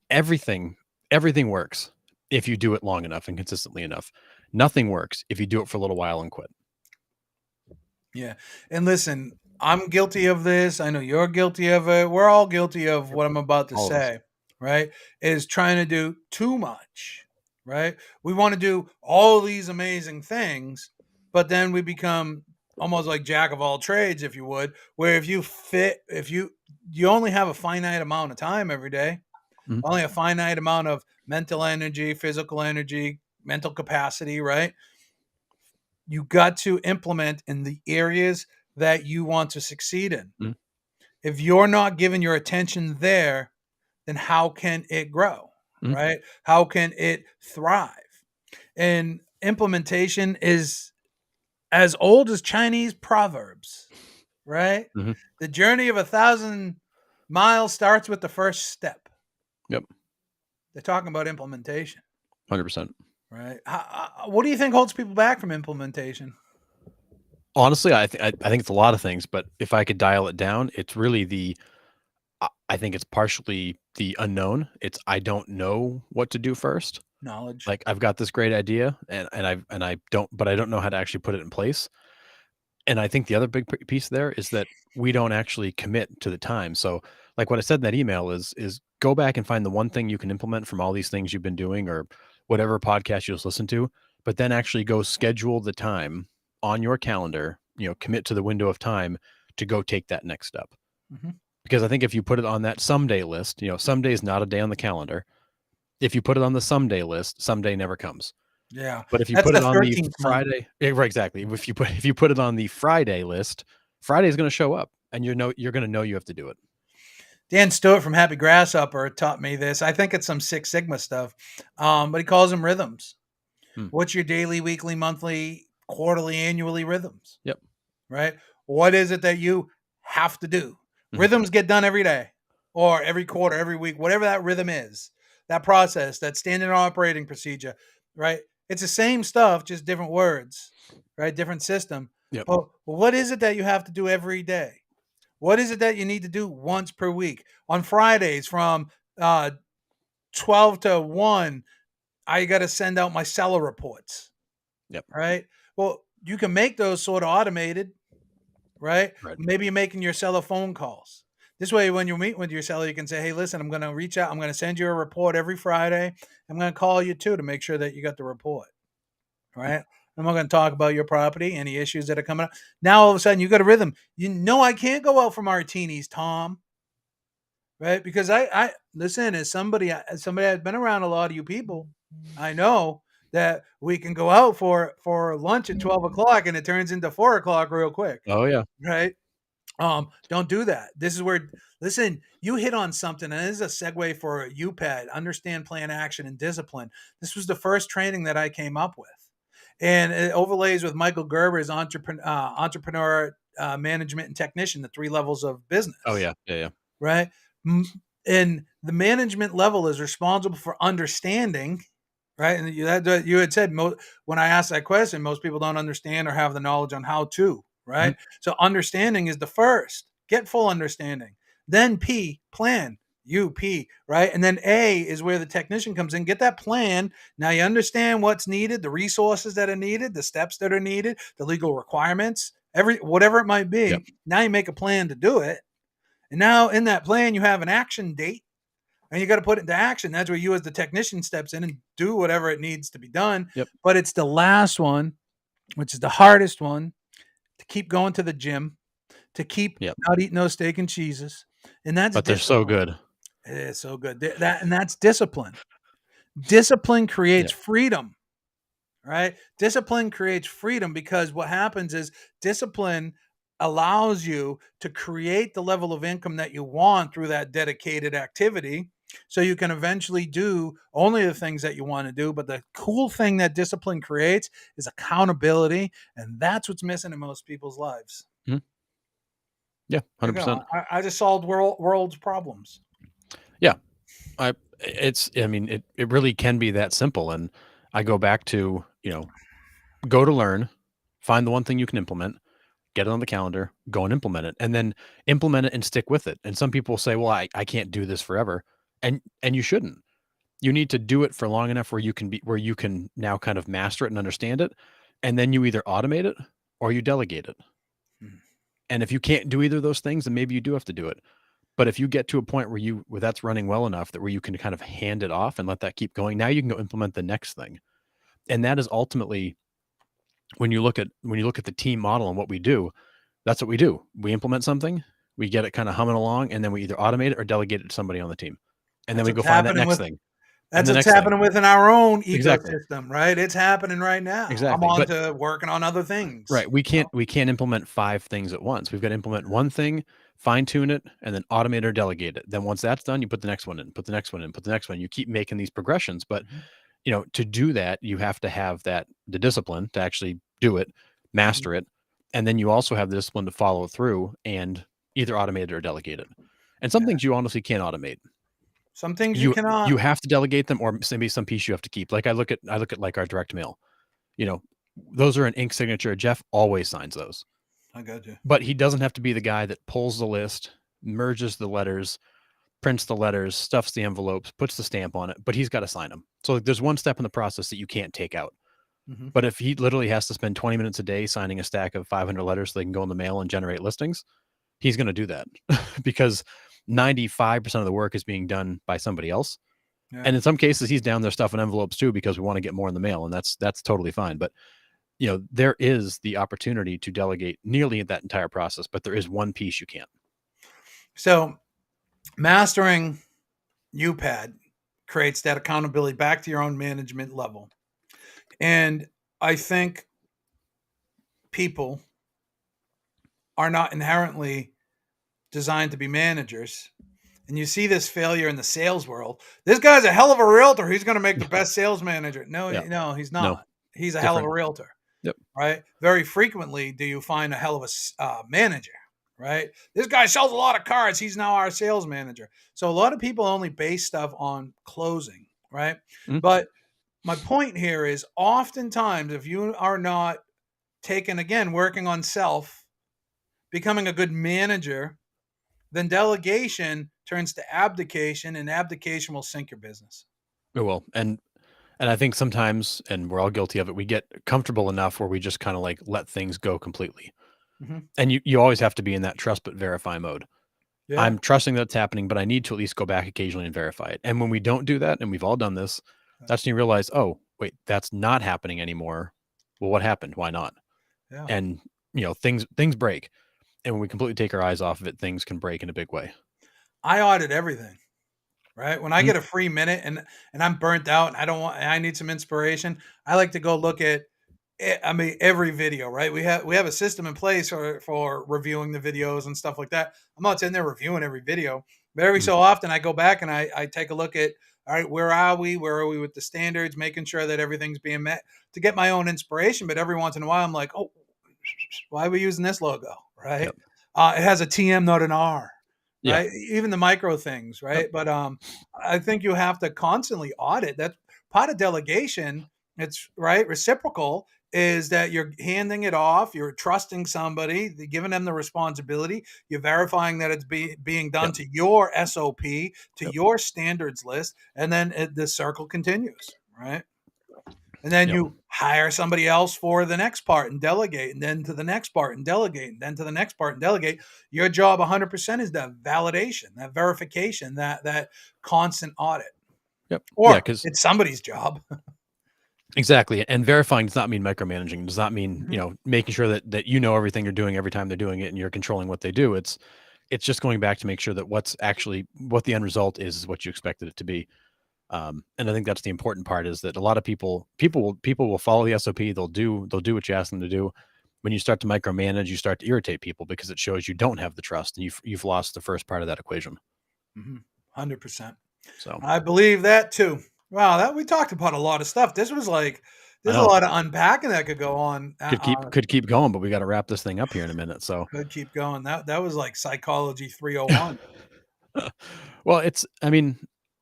everything works if you do it long enough and consistently enough. Nothing works if you do it for a little while and quit. Yeah. And listen, I'm guilty of this. I know you're guilty of it. We're all guilty of Yep. what I'm about to All of us. say, right? Is trying to do too much, right? We want to do all these amazing things, but then we become almost like jack of all trades, if you would, where if you only have a finite amount of time every day, Mhm. only a finite amount of mental energy, physical energy, mental capacity, right? You got to implement in the areas that you want to succeed in. Mhm. If you're not giving your attention there, then how can it grow? Mhm. Right? How can it thrive? And implementation is as old as Chinese proverbs, right? Mhm. The journey of 1,000 miles starts with the first step. Yep. They're talking about implementation, 100%. right? What do you think holds people back from implementation? Honestly, I think it's a lot of things, but if I could dial it down, it's really I think it's partially the unknown. It's I don't know what to do first. Knowledge. Like I've got this great idea and I don't but I don't know how to actually put it in place. And I think the other big piece there is that we don't actually commit to the time. So, like what I said in that email is go back and find the one thing you can implement from all these things you've been doing or whatever podcast you just listen to, but then actually go schedule the time on your calendar, commit to the window of time to go take that next step. Mhm. Because I think if you put it on that someday list, someday is not a day on the calendar. If you put it on the someday list, someday never comes. Yeah. But if you That's put the it on the 13th month. Friday, yeah, right, exactly. If you put it on the Friday list, Friday is gonna show up, and you're gonna know you have to do it. Dan Stewart from Happy Grasshopper taught me this. I think it's some Six Sigma stuff, but he calls them rhythms. Hmm. What's your daily, weekly, monthly, quarterly, annually rhythms? Yep. Right? What is it that you have to do? Mhm. Rhythms get done every day or every quarter, every week, whatever that rhythm is, that process, that standard operating procedure, right? It's the same stuff, just different words, right? Different system. Yep. But what is it that you have to do every day? What is it that you need to do once per week? On Fridays from uh, 12 to 1, I got to send out my seller reports, Yep. right? Well, you can make those sort of automated, right? Right. Maybe you're making your seller phone calls. This way, when you meet with your seller, you can say, "Hey, listen, I'm going to reach out. I'm going to send you a report every Friday. I'm going to call you too to make sure that you got the report, right? I'm not going to talk about your property, any issues that are coming up. Now all of a sudden, you got a rhythm. You know, I can't go out for martinis, Tom, right? Because I listen as somebody that's been around a lot of you people. I know that we can go out for lunch at 12 o'clock and it turns into 4 o'clock real quick, Oh yeah. right? Don't do that. This is where, listen, you hit on something, and this is a segue for UPAD, understand plan, action, and discipline. This was the first training that I came up with. And it overlays with Michael Gerber's entrepreneur management and technician, the 3 levels of Oh business, yeah. Yeah. Yeah. right? And the management level is responsible for understanding, right? And you had said when I asked that question, most people don't understand or have the knowledge on how to, Mhm. right? So understanding is the first. Get full understanding. Then P, plan. UP, right? And then A is where the technician comes in. Get that plan. Now you understand what's needed, the resources that are needed, the steps that are needed, the legal requirements, whatever it might Yep. be. Now you make a plan to do it. And now in that plan, you have an action date and you got to put it into action. That's where you, as the technician, steps in and do whatever it needs to be done. Yep. But it's the last one, which is the hardest one, to keep going to the gym, to keep Yep. not eating those steak and cheeses, and that's But they're so discipline. good. It is so good. That's discipline. Discipline creates Yeah. freedom, right? Discipline creates freedom because what happens is discipline allows you to create the level of income that you want through that dedicated activity. So you can eventually do only the things that you want to do. But the cool thing that discipline creates is accountability. And that's what's missing in most people's lives. Mhm. Yeah. There 100%. you go. I just solved world's problems. Yeah. I mean, it really can be that simple. And I go back to, go to learn, find the one thing you can implement, get it on the calendar, go and implement it, and then implement it and stick with it. And some people say, well, I can't do this forever. And you shouldn't. You need to do it for long enough where you can now kind of master it and understand it. And then you either automate it or you delegate it. Hmm. And if you can't do either of those things, then maybe you do have to do it. But if you get to a point where that's running well enough that where you can kind of hand it off and let that keep going, now you can go implement the next thing. And that is ultimately when you look at the team model and what we do, that's what we do. We implement something, we get it kind of humming along, and then we either automate it or delegate it to somebody on the team. And then That's we go what's find that happening next with thing and That's the what's next thing. happening within our own Exactly. ecosystem, right? It's happening right now. I'm Exactly. on But to working on other things. right, we can't implement 5 things at once. We've got to implement one thing, fine tune it, and then automate or delegate it. Then once that's done, you put the next one in, put the next one in, put the next one. You keep making these progressions, but Mhm, to do that, you have to have the discipline to actually do it, mhm, master it, and then you also have the discipline to follow through and either automate it or delegate it. And some yeah. things you honestly can't automate. Some things you You cannot. have to delegate them, or maybe some piece you have to keep. Like I look at like our direct mail. You know, those are an ink signature. Jeff always signs those, I got you. but he doesn't have to be the guy that pulls the list, merges the letters, prints the letters, stuffs the envelopes, puts the stamp on it, but he's got to sign them. So like, there's one step in the process that you can't take out. Mhm. But if he literally has to spend 20 minutes a day signing a stack of 500 letters so they can go in the mail and generate listings, he's going to do that because 95% of the work is being done by somebody else. Yeah. And in some cases, he's down there stuffing envelopes too because we want to get more in the mail, and that's totally fine. But there is the opportunity to delegate nearly that entire process, but there is one piece you can't. So mastering UPAD creates that accountability back to your own management level. And I think people are not inherently designed to be managers. And you see this failure in the sales world. This guy's a hell of a realtor. He's going to make the best sales manager. No, Yeah, no, he's no, not. He's a hell of a different. realtor, Yep. right? Very frequently, do you find a hell of a manager, right? This guy sells a lot of cars. He's now our sales manager. So a lot of people only base stuff on closing, right? Mhm. But my point here is oftentimes, if you are not taken again, working on self, becoming a good manager, then delegation turns to abdication, and abdication will sink your business. It will. And I think sometimes, and we're all guilty of it, we get comfortable enough where we just kind of like let things go completely. Mhm. And you always have to be in that trust but verify mode. Yeah. I'm trusting that it's happening, but I need to at least go back occasionally and verify it. And when we don't do that, and we've all done this, that's when you realize, oh, wait, that's not happening anymore. Well, what happened? Why not? Yeah. And things break. And when we completely take our eyes off of it, things can break in a big way. I audit everything. Right? When I Mhm. get a free minute and I'm burnt out and I need some inspiration, I like to go look at I mean every video, right? We have a system in place for reviewing the videos and stuff like that. I'm not sitting there reviewing every video, but every Mhm. so often I go back and I take a look at, all right, where are we? Where are we with the standards? Making sure that everything's being met to get my own inspiration. But every once in a while, I'm like, oh, why are we using this logo? Right? Yep. It has a TM, not an R. Yeah. Right? Even the micro things, Yep. right? But I think you have to constantly audit. That part of delegation. It's right reciprocal is that you're handing it off, you're trusting somebody, giving them the responsibility, you're verifying that it's being done Yep. to your SOP, to Yep. your standards list, and then the circle continues, right? And then Yep. you hire somebody else for the next part and delegate, and then to the next part and delegate, and then to the next part and delegate. Your job 100% is that validation, that verification, that constant audit. Yep. Yeah. Or Because it's somebody's job. exactly. And verifying does not mean micromanaging. It does not mean, Mhm, making sure that everything you're doing every time they're doing it and you're controlling what they do. It's just going back to make sure that what the end result is what you expected it to be. And I think that's the important part is that a lot of people will follow the SOP. They'll do what you ask them to do. When you start to micromanage, you start to irritate people because it shows you don't have the trust and you've lost the first part of that equation. mhm, 100%. So I believe that too. Wow, that we talked about a lot of stuff. This was like I there's a know lot of unpacking that could go on. could keep going, but we got to wrap this thing up here in a minute. So Could keep going. That was like psychology 301. well, I mean,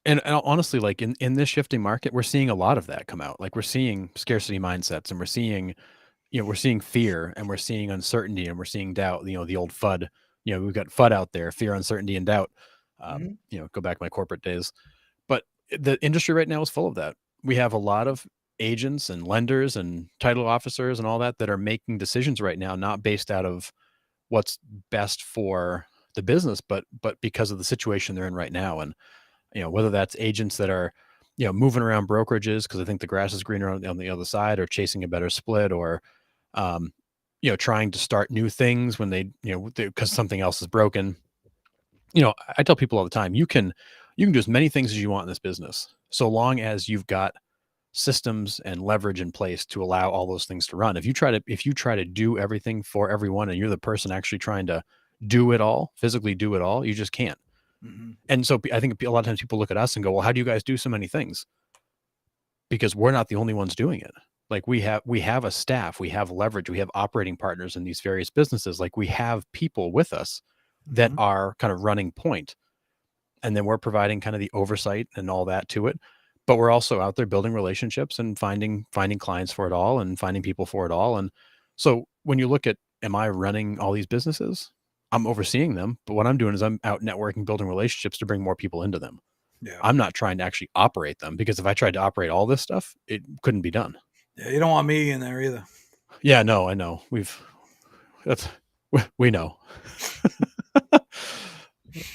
and honestly, like in this shifting market, we're seeing a lot of that come out. Like we're seeing scarcity mindsets, and we're seeing fear, and we're seeing uncertainty, and we're seeing doubt. The old FUD. We've got FUD out there: fear, uncertainty, and doubt. Mhm, Go back to my corporate days. But the industry right now is full of that. We have a lot of agents and lenders and title officers and all that are making decisions right now, not based out of what's best for the business, but because of the situation they're in right now. And whether that's agents that are moving around brokerages because I think the grass is greener on the other side, or chasing a better split, or um, trying to start new things when they because something else is broken. I tell people all the time, you can do as many things as you want in this business, so long as you've got systems and leverage in place to allow all those things to run. If you try to do everything for everyone and you're the person actually trying to do it all, physically do it all, you just can't. mhm, And so I think a lot of times people look at us and go, "Well, how do you guys do so many things?" Because we're not the only ones doing it. Like we have a staff, we have leverage, we have operating partners in these various businesses. Like we have people with us that mhm. are kind of running point, and then we're providing kind of the oversight and all that to it. But we're also out there building relationships and finding clients for it all and finding people for it all. And so when you look at, am I running all these businesses? I'm overseeing them, but what I'm doing is I'm out networking, building relationships to bring more people into them. Yeah. I'm not trying to actually operate them, because if I tried to operate all this stuff, it couldn't be done. Yeah, you don't want me in there either. Yeah, no, I know. That's we know.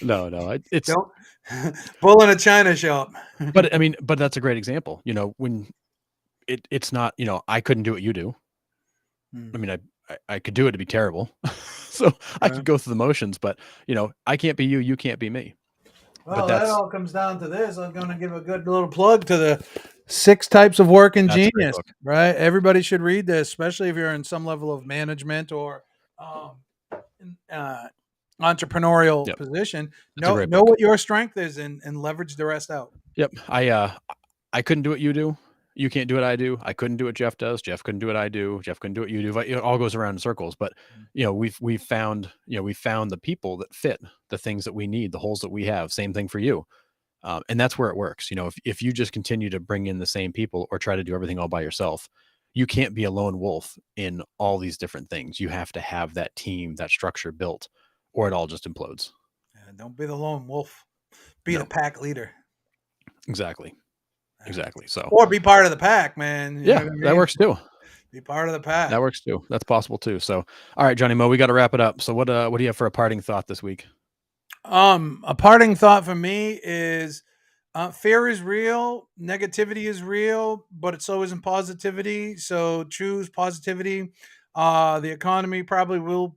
No, no, it's Don't bull in a china shop. but I mean, but that's a great example. When it's not, I couldn't do what you do. Mm, I mean, I could do it to be terrible. So I yeah. could go through the motions, but I can't be you, you can't be me. But Well, that that's all comes down to this. I'm going to give a good little plug to the 6 types of working that's a great genius, book. right? Everybody should read this, especially if you're in some level of management or um, uh, entrepreneurial Yep. position. That's a great Know book. what your strength is and leverage the rest out. Yep. I couldn't do what you do. You can't do what I do. I couldn't do what Jeff does. Jeff couldn't do what I do. Jeff couldn't do what you do. But it all goes around in circles. But we've found the people that fit the things that we need, the holes that we have. Same thing for you. And that's where it works. If you just continue to bring in the same people or try to do everything all by yourself, you can't be a lone wolf in all these different things. You have to have that team, that structure built, or it all just implodes. Yeah, don't be the lone wolf. Be the No, pack leader. exactly. Yeah. Exactly. So Or be part of the pack, man. You know yeah, what I that mean? works too. Be part of the pack. That works too. That's possible too. So, all right, Johnny Mo, we got to wrap it up. So what do you have for a parting thought this week? A parting thought for me is fear is real, negativity is real, but so isn't positivity. So choose positivity. The economy probably will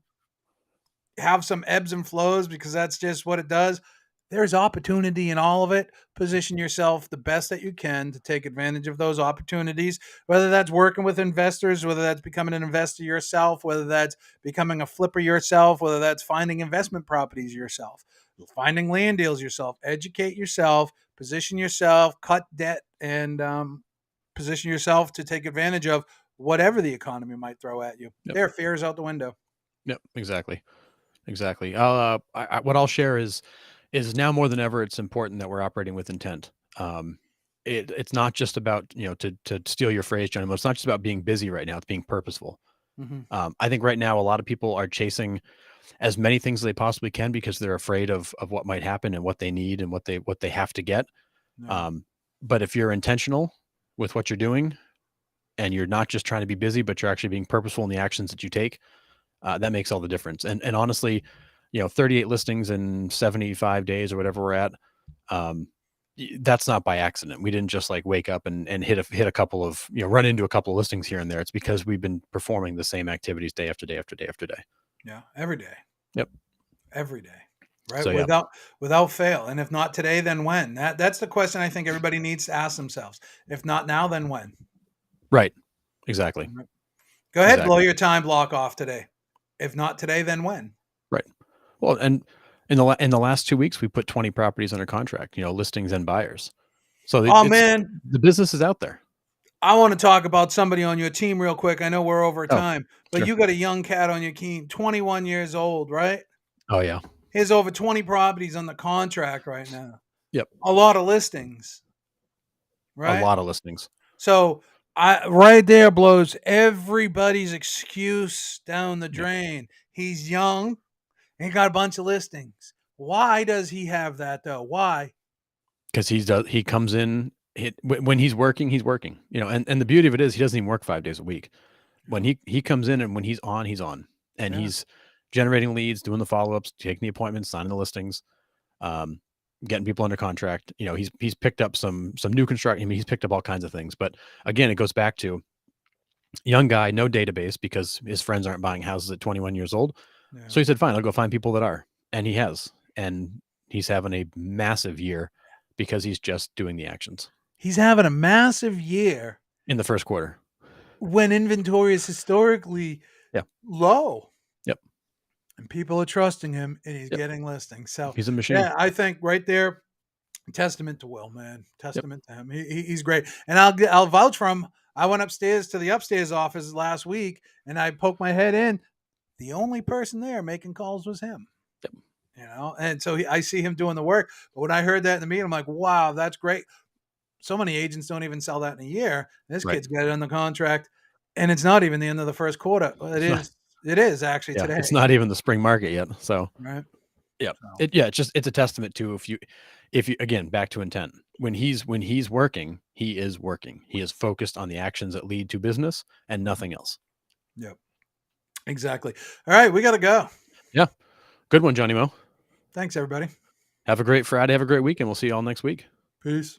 have some ebbs and flows because that's just what it does. There's opportunity in all of it. Position yourself the best that you can to take advantage of those opportunities, whether that's working with investors, whether that's becoming an investor yourself, whether that's becoming a flipper yourself, whether that's finding investment properties yourself, finding land deals yourself, educate yourself, position yourself, cut debt, and position yourself to take advantage of whatever the economy might throw at you. Yep. There, fear is out the window. Yep. Exactly. Exactly. What I'll share is now more than ever, it's important that we're operating with intent. It's not just about, to steal your phrase, Johnny. It's not just about being busy right now. It's being purposeful. Mhm. I think right now a lot of people are chasing as many things as they possibly can because they're afraid of what might happen and what they need and what they have to get. Yeah. Um, but if you're intentional with what you're doing and you're not just trying to be busy, but you're actually being purposeful in the actions that you take, that makes all the difference. And honestly, 38 listings in 75 days or whatever we're at, um, that's not by accident. We didn't just like wake up and hit a couple of, run into a couple of listings here and there. It's because we've been performing the same activities day after day after day after day. Yeah, every day, Yep. every day, right? So yeah, Without fail. And if not today, then when? That's the question I think everybody needs to ask themselves. If not now, then when? right. Exactly. Mhm. Go ahead, blow Exactly. your time block off today. If not today, then when? Right. Well, and in the last 2 weeks, we put 20 properties under contract. Listings and buyers. So Oh it's man, the business is out there. I want to talk about somebody on your team real quick. I know we're over Oh, time, but sure. you got a young cat on your team, 21 years old, right? Oh yeah. He has over 20 properties on the contract right now. Yep. A lot of listings, A right? lot of listings. So I right there blows everybody's excuse down the Yep. drain. He's young. He got a bunch of listings. Why does he have that though? Why? Because he comes in when he's working, he's working. And the beauty of it is he doesn't even work 5 days a week. When Yeah. he comes in and when he's on, and Yeah. he's generating leads, doing the follow ups, taking the appointments, signing the listings, um, getting people under contract. He's picked up some new construction. I mean, he's picked up all kinds of things. But again, it goes back to young guy, no database because his friends aren't buying houses at 21 years old. Yeah. So he said, "Fine, I'll go find people that are," and he has, and he's having a massive year because he's just doing the actions He's having a massive year in the first quarter. when inventory is historically Yeah. low Yep. and people are trusting him and he's Yep. getting listings. So He's a machine. yeah, I think right there, testament to Will, man. Yep. Testament to him. He's great. And I'll vouch for him. I went upstairs to the upstairs office last week and I poked my head in. The only person there making calls was him. Yep. And so I see him doing the work. But when I heard that in the meeting, I'm like, wow, that's great. So many agents don't even sell that in a year. This Right. kid's got it on the contract, and it's not even the end of the first quarter. Well, it It's not. is. It is actually Yeah. It's today, not even the spring market yet. So right? yeah. So It's a testament to if you again back to intent. When he's working, he is working. He is focused on the actions that lead to business and nothing else. yep, exactly. All right, we got to go. Yeah. Good one, Johnny Mo. Thanks, everybody. Have a great Friday. Have a great weekend. We'll see you all next week. Peace.